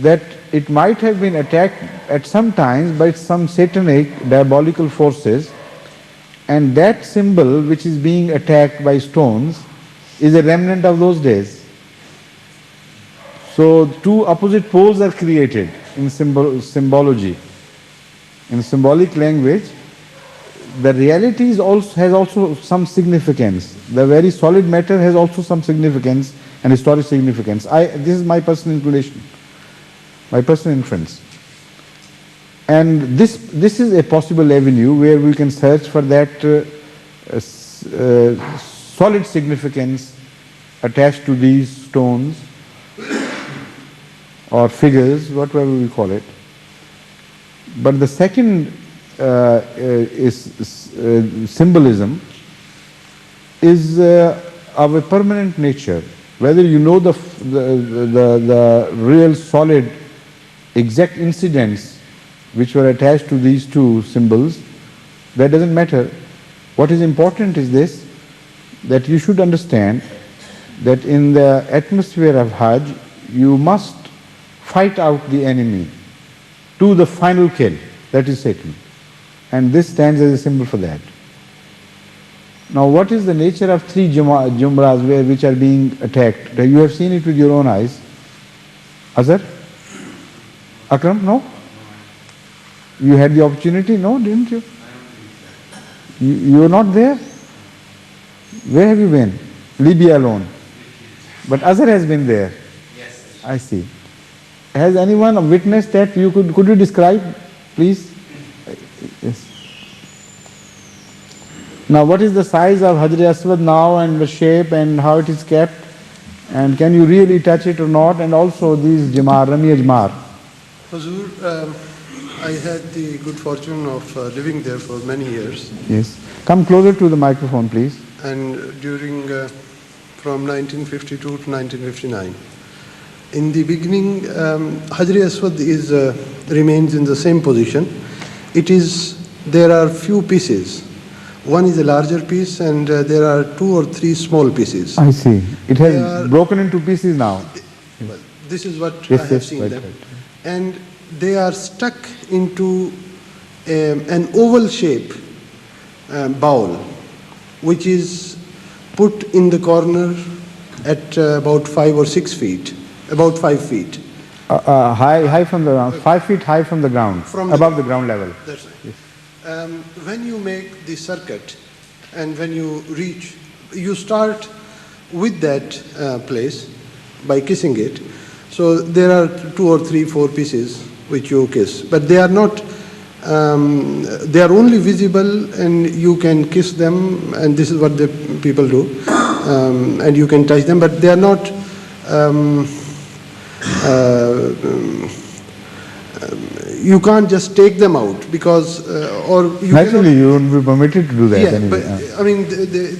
that it might have been attacked at some times by some satanic diabolical forces, and that symbol which is being attacked by stones is a remnant of those days. So two opposite poles are created in symbology. In symbolic language, the reality has also some significance. The very solid matter has also some significance and historic significance. This is my personal inclination, my personal inference. And this is a possible avenue where we can search for that solid significance attached to these stones or figures, whatever we call it. But the second symbolism is of a permanent nature. Whether you know the real solid exact incidents which were attached to these two symbols, that doesn't matter. What is important is this, that you should understand that in the atmosphere of Hajj, you must fight out the enemy to the final kill, that is Satan. And this stands as a symbol for that. Now what is the nature of three Jumras which are being attacked? You have seen it with your own eyes. Azhar? Akram, no? You had the opportunity, no, didn't you? You were not there? Where have you been? Libya alone. But Azhar has been there. Yes. I see. Has anyone witnessed that? Could you describe, please? Yes. Now what is the size of Hajar Aswad now and the shape and how it is kept? And can you really touch it or not? And also these Jimar, Rami Ajmar. Hazur, I had the good fortune of living there for many years. Yes. Come closer to the microphone, please. And during, from 1952 to 1959. In the beginning, Hajar Aswad remains in the same position. There are few pieces. One is a larger piece and there are 2 or 3 small pieces. I see. It has broken into pieces now. This is what I have seen them. Right. And they are stuck into an oval shape bowl, which is put in the corner at about 5 or 6 feet, about 5 feet. High from the ground, 5 feet high from the ground, From above the ground level. That's right. When you make the circuit and when you reach, you start with that place by kissing it. So there are 2 or 3, 4 pieces which you kiss, but they are not. They are only visible, and you can kiss them, and this is what the people do, and you can touch them, but they are not. You can't just take them out because, or you Naturally, you won't be permitted to do that yeah, anyway. but I mean,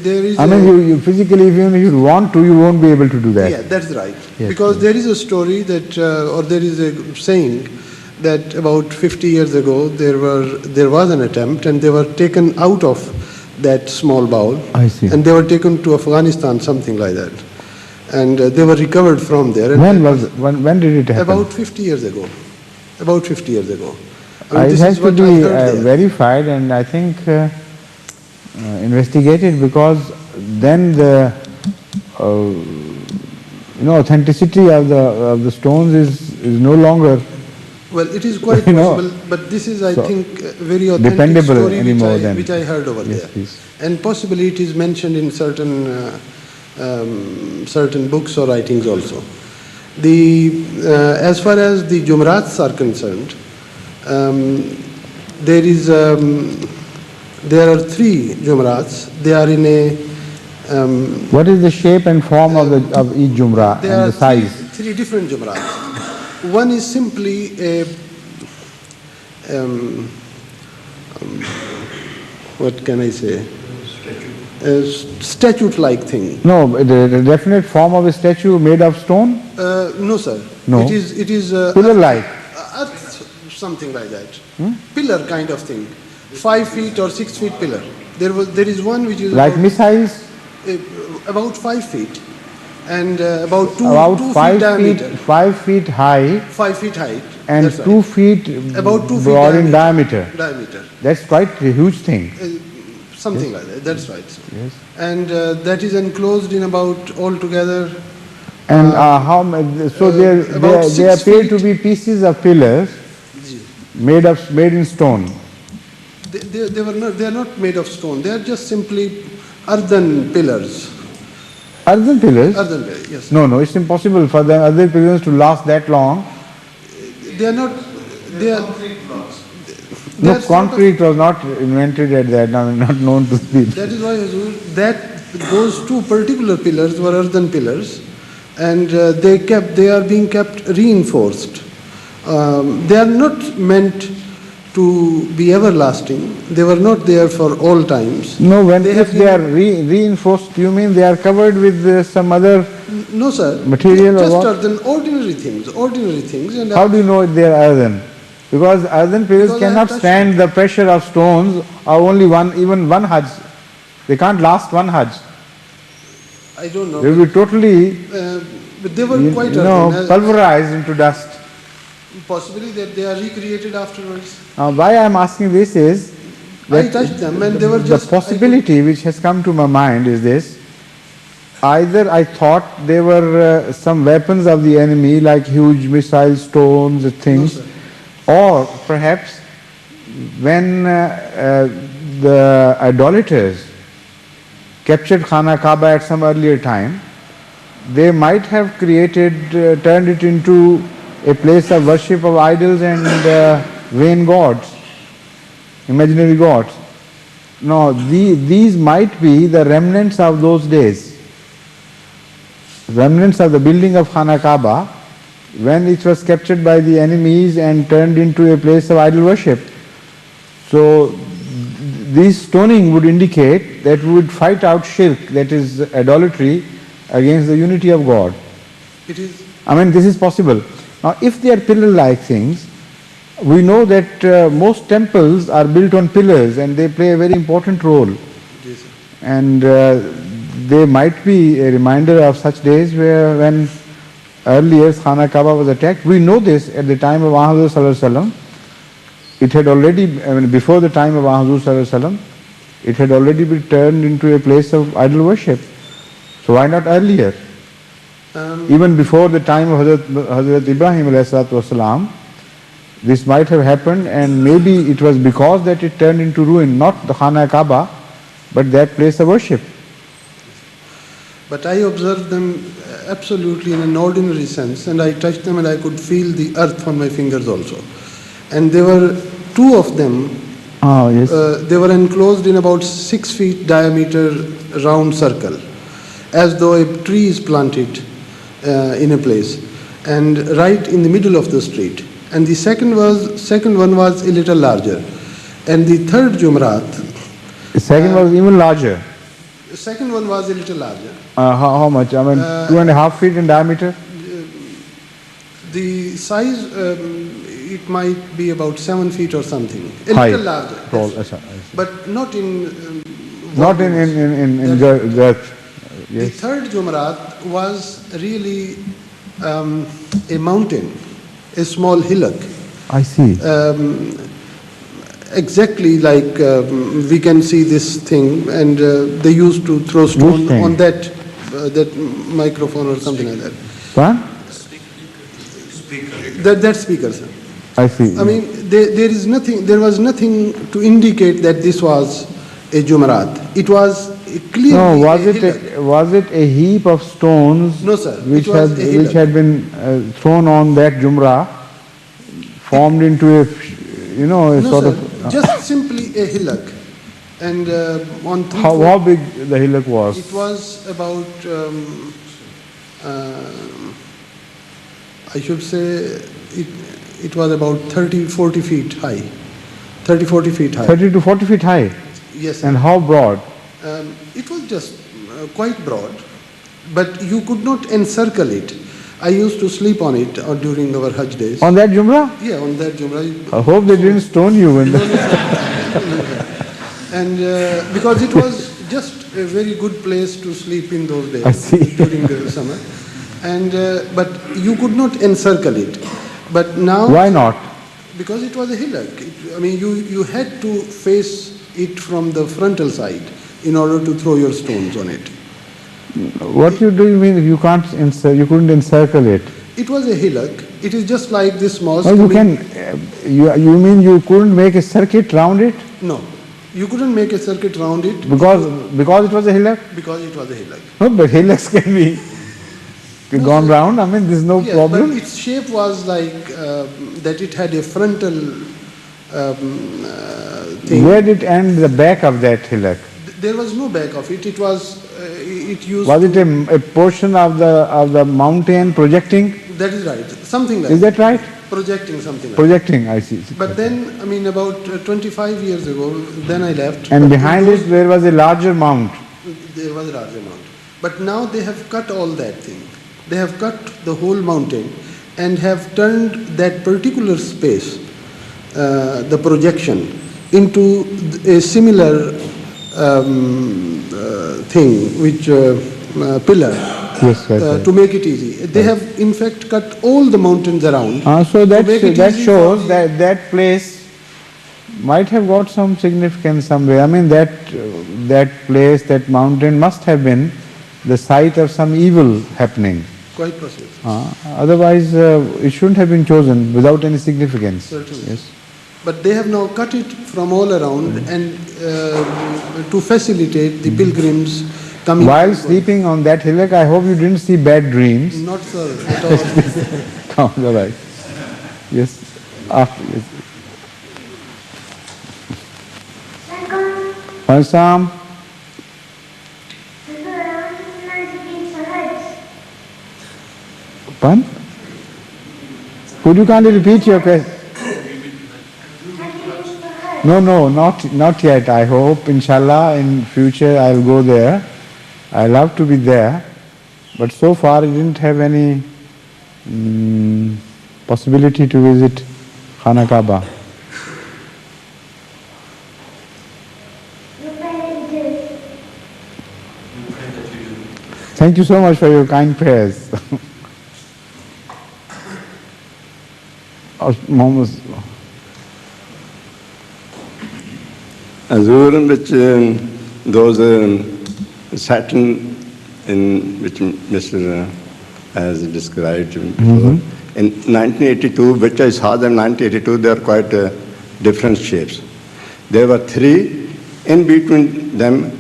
there is. I mean, you physically, even if you want to, you won't be able to do that. Yeah, that's right. Yes, Because there is a story that, or there is a saying that about 50 years ago there was an attempt, and they were taken out of that small bowl. I see. And they were taken to Afghanistan, something like that, and they were recovered from there. And When did it happen? about 50 years ago. About 50 years ago. I mean, It this has is to what be I heard there. verified and I think investigated, because then the authenticity of the stones is no longer Well, it is quite You know, possible, but this is, I so think, a very authentic dependable story anymore than- which I heard over Yes, there. please. And possibly it is mentioned in certain books or writings also. As far as the Jumrats are concerned, there are 3 Jumrats. They are in a What is the shape and form of each Jumra there and are the size? three different Jumrats. One is simply a what can I say? A statute-like thing. No, the definite form of a statue made of stone? No, sir. No. It is Pillar-like. earth, something like that. Pillar kind of thing. 5 feet or 6 feet pillar. There is one which is Like about, missiles? about 5 feet and about 2 About 2 feet 5 diameter. feet, 5 feet high 5 feet height. and That's right. 2 feet About 2 feet broad in diameter. Diameter. That's quite a huge thing. Something like that. That's right. Sir. Yes. And that is enclosed in about altogether. And so about they 6 appear to feet. be pieces of pillars made in stone. They are not made of stone. They are just simply earthen pillars. Earthen pillars? Earthen pillars. Yes. No, it's impossible for the other pillars to last that long. They are not. They are. No, concrete was not invented at that time, not known to people. That is why Hazur, those 2 particular pillars were earthen pillars, and they are being kept reinforced. They are not meant to be everlasting. They were not there for all times. No, They have if they are reinforced, you mean they are covered with some other No, sir. material or Just what? earthen, ordinary things. And How do you know they are earthen? Because earthen pillars Because I have cannot touched stand the pressure of stones or only even one Hajj. They can't last one Hajj. I don't know. They will be totally But they were quite earthen. pulverized into dust. Possibly that they are recreated afterwards. Now, why I am asking this is I that touched them and they were just. the possibility which has come to my mind is this. Either I thought they were some weapons of the enemy, like huge missile stones, things, or perhaps when the idolaters captured Khana Kaaba at some earlier time, they might have turned it into a place of worship of idols and vain gods, imaginary gods. No, these might be the remnants of those days. Remnants of the building of Khana Kaaba when it was captured by the enemies and turned into a place of idol worship. So this stoning would indicate that we would fight out shirk, that is idolatry, against the unity of God. It is. I mean, this is possible. Now, if they are pillar-like things, we know that most temples are built on pillars and they play a very important role. Yes, And they might be a reminder of such days when earlier Khana Kaaba was attacked. We know this at the time of Ahmad Sallallahu Alaihi Wasallam. It had already, before the time of Ahmad Sallallahu Alaihi Wasallam, it had already been turned into a place of idol worship. So why not earlier? Even before the time of Hazrat Ibrahim alayhi salatu wasalam, this might have happened, and maybe it was because that it turned into ruin, not the Khana Kaaba, but that place of worship. But I observed them absolutely in an ordinary sense, and I touched them and I could feel the earth on my fingers also. And there were two of them. Oh, yes. They were enclosed in about 6 feet diameter round circle, as though a tree is planted in a place, and right in the middle of the street. And the second one was a little larger, and the third Jumrat. The second was even larger. The second one was a little larger. How much? I mean, 2.5 feet in diameter. The size, it might be about 7 feet or something. A High. little larger. Tall, Yes. I see. But not in. Not in girth. The Yes. third Jumrat was really a mountain, a small hillock. I see. Exactly like we can see this thing, and they used to throw stone thing? on that microphone or something like that. What? That speaker, sir. I see. I mean, there was nothing to indicate that this was a Jumarat. It was clearly No, hillock. was it a heap of stones? No, sir. Which It was had a hillock. which had been thrown on that Jumra, formed into a No, sort sir. of. Just simply a hillock. And on three How big the hillock was? It was about, I should say, it was about 30-40 feet high. 30-40 feet high. 30 to 40 feet high. Yes, sir. And how broad? It was just quite broad, but you could not encircle it. I used to sleep on it during our Hajj days. On that Jumra? Yeah, on that Jumrah. I hope they didn't stone you in that. And because it was just a very good place to sleep in those days I see. during the summer. And but you could not encircle it. But now, Why not? because it was a hillock. I mean, you had to face it from the frontal side in order to throw your stones on it. What do you mean you can't you couldn't encircle it? It was a hillock. It is just like this mosque. No, you I mean, can. You mean you couldn't make a circuit round it No, you couldn't make a circuit round it because it was a hillock? because it was a hillock. No, but hillocks can be gone round. I mean, there's no Yes, problem. but its shape was like that. It had a frontal thing. Where did it end the back of that hillock? There was no back of it. It was. It used. Was it a portion of the mountain projecting? That is right. Something like Is that right? projecting something. Like Projecting, I see. But then, I mean, about 25 years ago, then I left. And But behind in it those- there was a larger mount. There was a large amount. But now they have cut all that thing. They have cut the whole mountain and have turned that particular space, the projection, into a similar thing, which pillar, Yes, right. to make it easy. They have in fact cut all the mountains around. So to make it that easy shows for the- that place might have got some significance somewhere. I mean that place, that mountain must have been the site of some evil happening. Quite possible. Otherwise, it shouldn't have been chosen without any significance. Certainly. Yes. But they have now cut it from all around and to facilitate the pilgrims coming. While sleeping on that hillock, I hope you didn't see bad dreams. Not sir, at all. Oh, all right. Yes. After, yes. Sam. Pan? Could you kindly repeat your question? No, not yet. I hope, inshallah, in future I'll go there. I love to be there, but so far I didn't have any possibility to visit Khana Kaaba. Thank you so much for your kind prayers. Azur, which those Saturn in which Mr. has described before. In 1982, which I saw them 1982, they are quite different shapes. There were three, in between them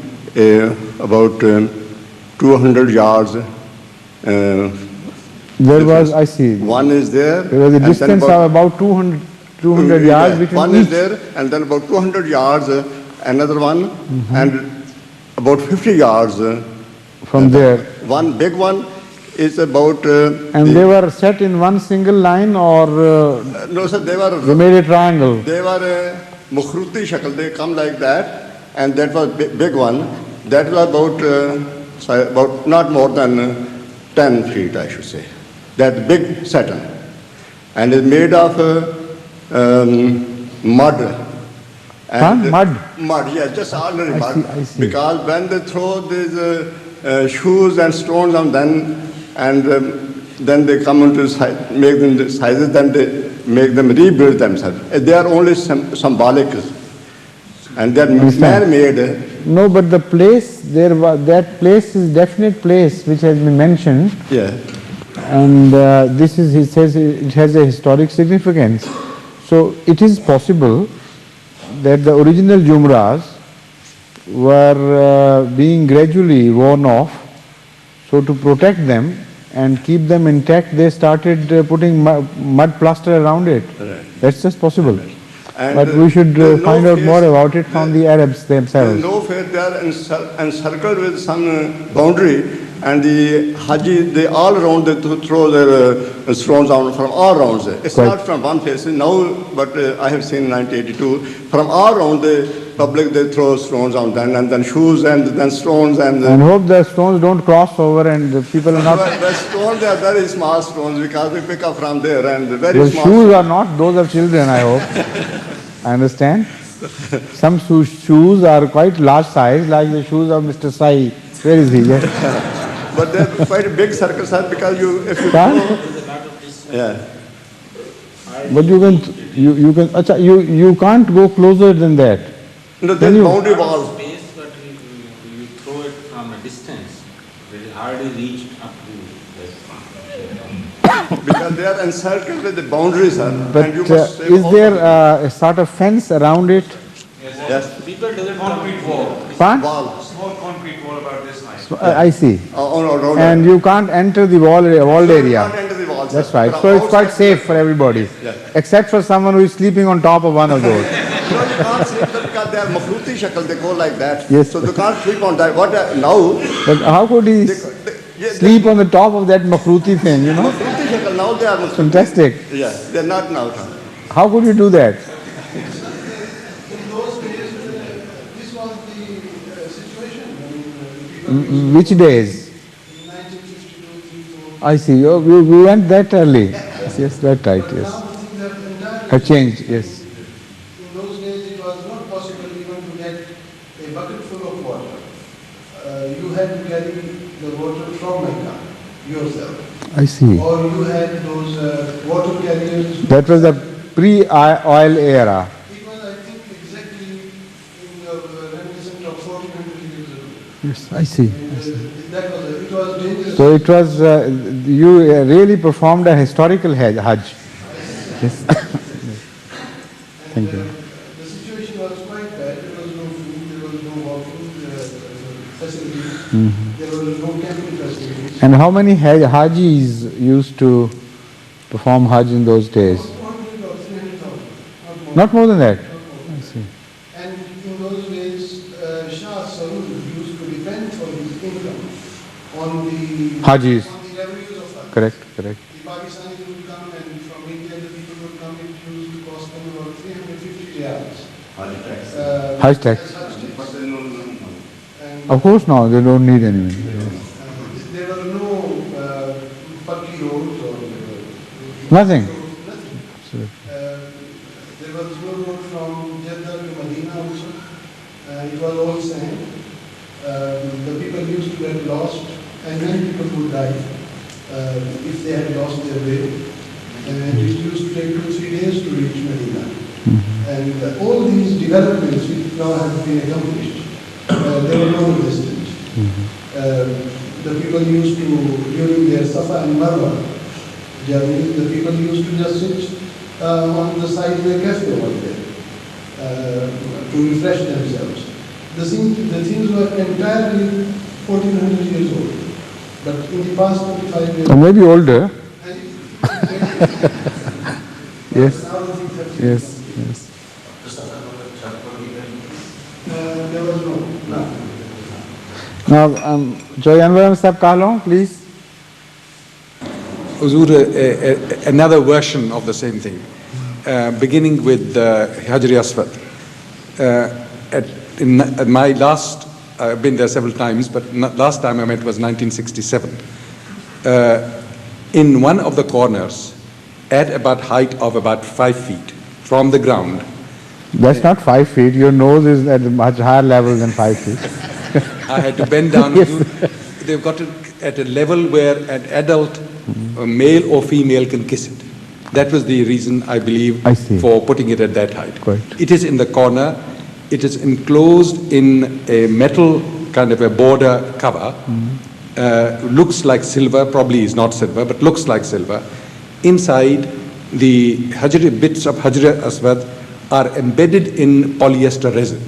about 200 yards. There was, I see. One is there. There was a distance of about 200 yards between one each. is there, and then about 200 yards, another one, and about 50 yards. From there. One big one is about... and they were set in one single line or... no, sir, they made a triangle. They were Mukhruti shakal, they come like that, and that was big one. That was about not more than 10 feet, I should say. That big Saturn. And it's made of mud. And mud? Mud, yes, just ordinary mud. I see. Because when they throw these shoes and stones on them, and then they come into make them the sizes, then they make them rebuild themselves. They are only symbolic. And they're man-made. No, but the place, that place is definite place which has been mentioned. Yeah. And this is, he says, it has a historic significance. So it is possible that the original Jumras were being gradually worn off. So to protect them and keep them intact, they started putting mud plaster around it. Right. That's just possible. And but we should find out more about it from the Arabs themselves. No fair, they are encircled with some boundary, and the Haji, they all around, they throw their stones down from all around. It's not from one place now, but I have seen in 1982, from all around the public, they throw stones on them, and then shoes, and then stones. And hope the stones don't cross over and the people are not... The stones, they are very small stones, because we pick up from there, and very the small. Shoes are not those of children, I hope. I understand. Some shoes are quite large size, like the shoes of Mr. Sai. Where is he? Yes. But they're quite big circles, sir, because if you go... Yeah. But you can't go closer than that. No, there's boundary walls. Space, but you throw it from a distance. It hardly reached up to because they are encircled with the boundaries, sir. But and you must is there a sort of fence around it? Yes. People doesn't concrete wall. What? Small concrete wall about this height. I see. Around and you can't enter the walled area. You can't enter the walls. That's right. So it's quite safe for everybody. Yes. Except for someone who is sleeping on top of one of those. No, you can't sleep there because they are Makhruti shakal, they go like that. Yes. So they can't sleep on that. What now? But how could he sleep on the top of that Makhruti thing, you know? Makhruti shakal, now they are Makhruti. Fantastic. Yeah, they're not now. How could you do that? In those days, this was the situation. Which days? In 1952, I see. Oh, we went that early. Yes, that's right, yes. Have changed, yes. in those days, it was not possible even to get a bucket full of water. You had to carry the water from Mecca yourself. I see. Or you had those water carriers. That was the pre-oil era. It was, I think, exactly in the reminiscent of 1400 years ago. Yes, I see. That was it was dangerous. So it was, you really performed a historical Hajj. Yes. Thank you. The situation was quite bad. There was no food, there was no walking facilities, there was no camping facilities. And how many Hajis used to perform Hajj in those days? 300,000, Not more than that? I see. And in those days, Shah Saud used to depend for his income on the Hajis. on the revenues of Hajj. Correct, correct. The Pakistanis would come and from India the people would come. It used to cost them about 350 riyals. Hajj tax. And Of course now, they don't need any. there were no Pakki roads or Nothing. nothing. There was no road from Jeddah to Medina also. It was all sand. The people used to get lost, and many people would die if they had lost their way. And it used to take 2-3 days to reach Medina. And all these developments which now have been accomplished, they were non-existent. the people used to, during their Safa and Marwa journey, the people used to just sit on the side of the cafe over there to refresh themselves. The things were entirely 1400 years old. But in the past 25 years... Or maybe older. Yes. Now the things have changed. Yes, yes. There was no. Now, Joy Anwar Sahib Kalon, please. Huzur, another version of the same thing, beginning with Hajri Aswad. At my last, I've been there several times, but last time I met was 1967. In one of the corners, at about height of about 5 feet from the ground. That's not 5 feet. Your nose is at a much higher level than 5 feet. I had to bend down. Yes. They've got it at a level where an adult, male or female, can kiss it. That was the reason, I believe, for putting it at that height. Correct. It is in the corner. It is enclosed in a metal kind of a border cover. Looks like silver, probably is not silver, but looks like silver. Inside, the bits of Hajri Aswad are embedded in polyester resin.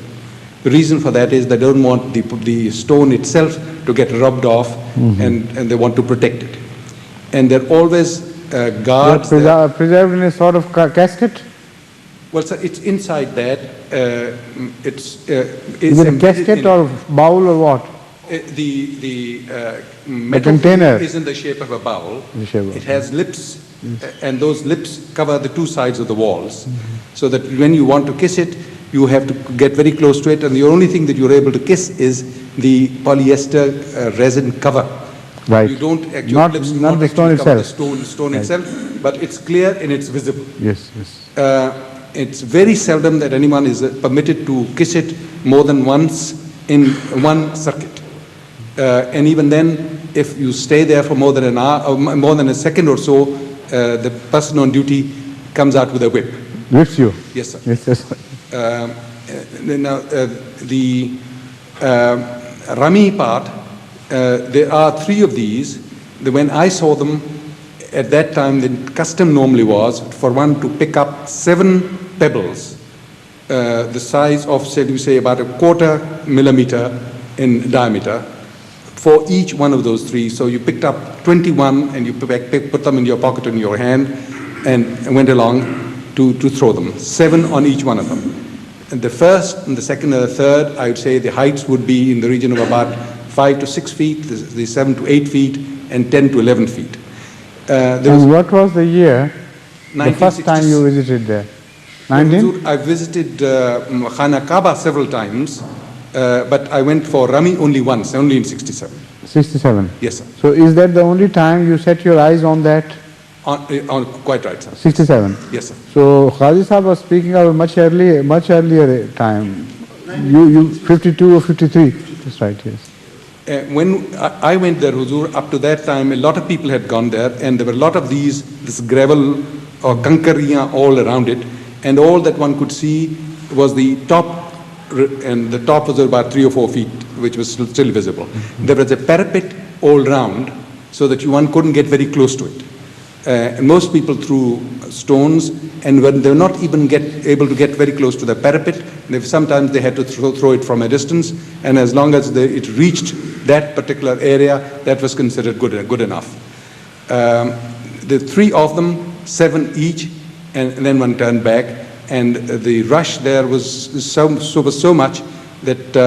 The reason for that is they don't want the stone itself to get rubbed off, and they want to protect it. And they're always guards. They're preserved in a sort of casket? Well, sir, it's inside that. It's is it a casket or bowl or what? The metal container is in the shape of a bowl. It has lips, and those lips cover the two sides of the walls, so that when you want to kiss it, you have to get very close to it, and the only thing that you're able to kiss is the polyester resin cover. Right. You don't actually, not lips not the stone actually cover itself. the stone Right. itself, but it's clear and it's visible. Yes, yes. It's very seldom that anyone is permitted to kiss it more than once in one circuit. And even then, if you stay there for more than an hour, or more than a second or so, the person on duty comes out with a whip. Whips you? Yes, sir. Yes, yes. Now, the Rami part, there are 3 of these. When I saw them, at that time, the custom normally was for one to pick up 7 pebbles, the size of, say about a 1/4 millimeter in diameter, for each one of those 3. So you picked up 21 and you put them in your pocket in your hand and went along to throw them, 7 on each one of them. And the first and the second and the third, I would say the heights would be in the region of about 5 to 6 feet, the 7 to 8 feet, and 10 to 11 feet. And what was the year, the first time you visited there? 19? I visited Khana Kaaba several times, but I went for Rami only once, only in 67. 67? Yes, sir. So is that the only time you set your eyes on that? Quite right, sir. 67? Yes, sir. So Qazi Sahib was speaking of a much earlier time. You 52 or 53? That's right, yes. When I went there, Huzur, up to that time, a lot of people had gone there, and there were a lot of this gravel or kankariyan all around it, and all that one could see was the top, and the top was about 3 or 4 feet, which was still visible. There was a parapet all round, so that one couldn't get very close to it. And most people threw stones, and when they were not even able to get very close to the parapet, sometimes they had to throw it from a distance, and as long as it reached that particular area, that was considered good enough. The 3 of them, 7 each, and then one turned back, and the rush there was so much that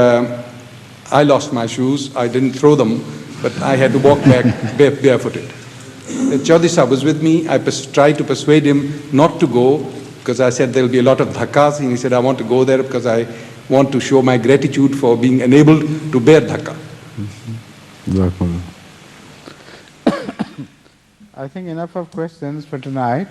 I lost my shoes. I didn't throw them, but I had to walk back barefooted. Chaudhry Sahib was with me. I tried to persuade him not to go, because I said there will be a lot of dhakkas, and he said, I want to go there because I want to show my gratitude for being enabled to bear dhakka. I think enough of questions for tonight.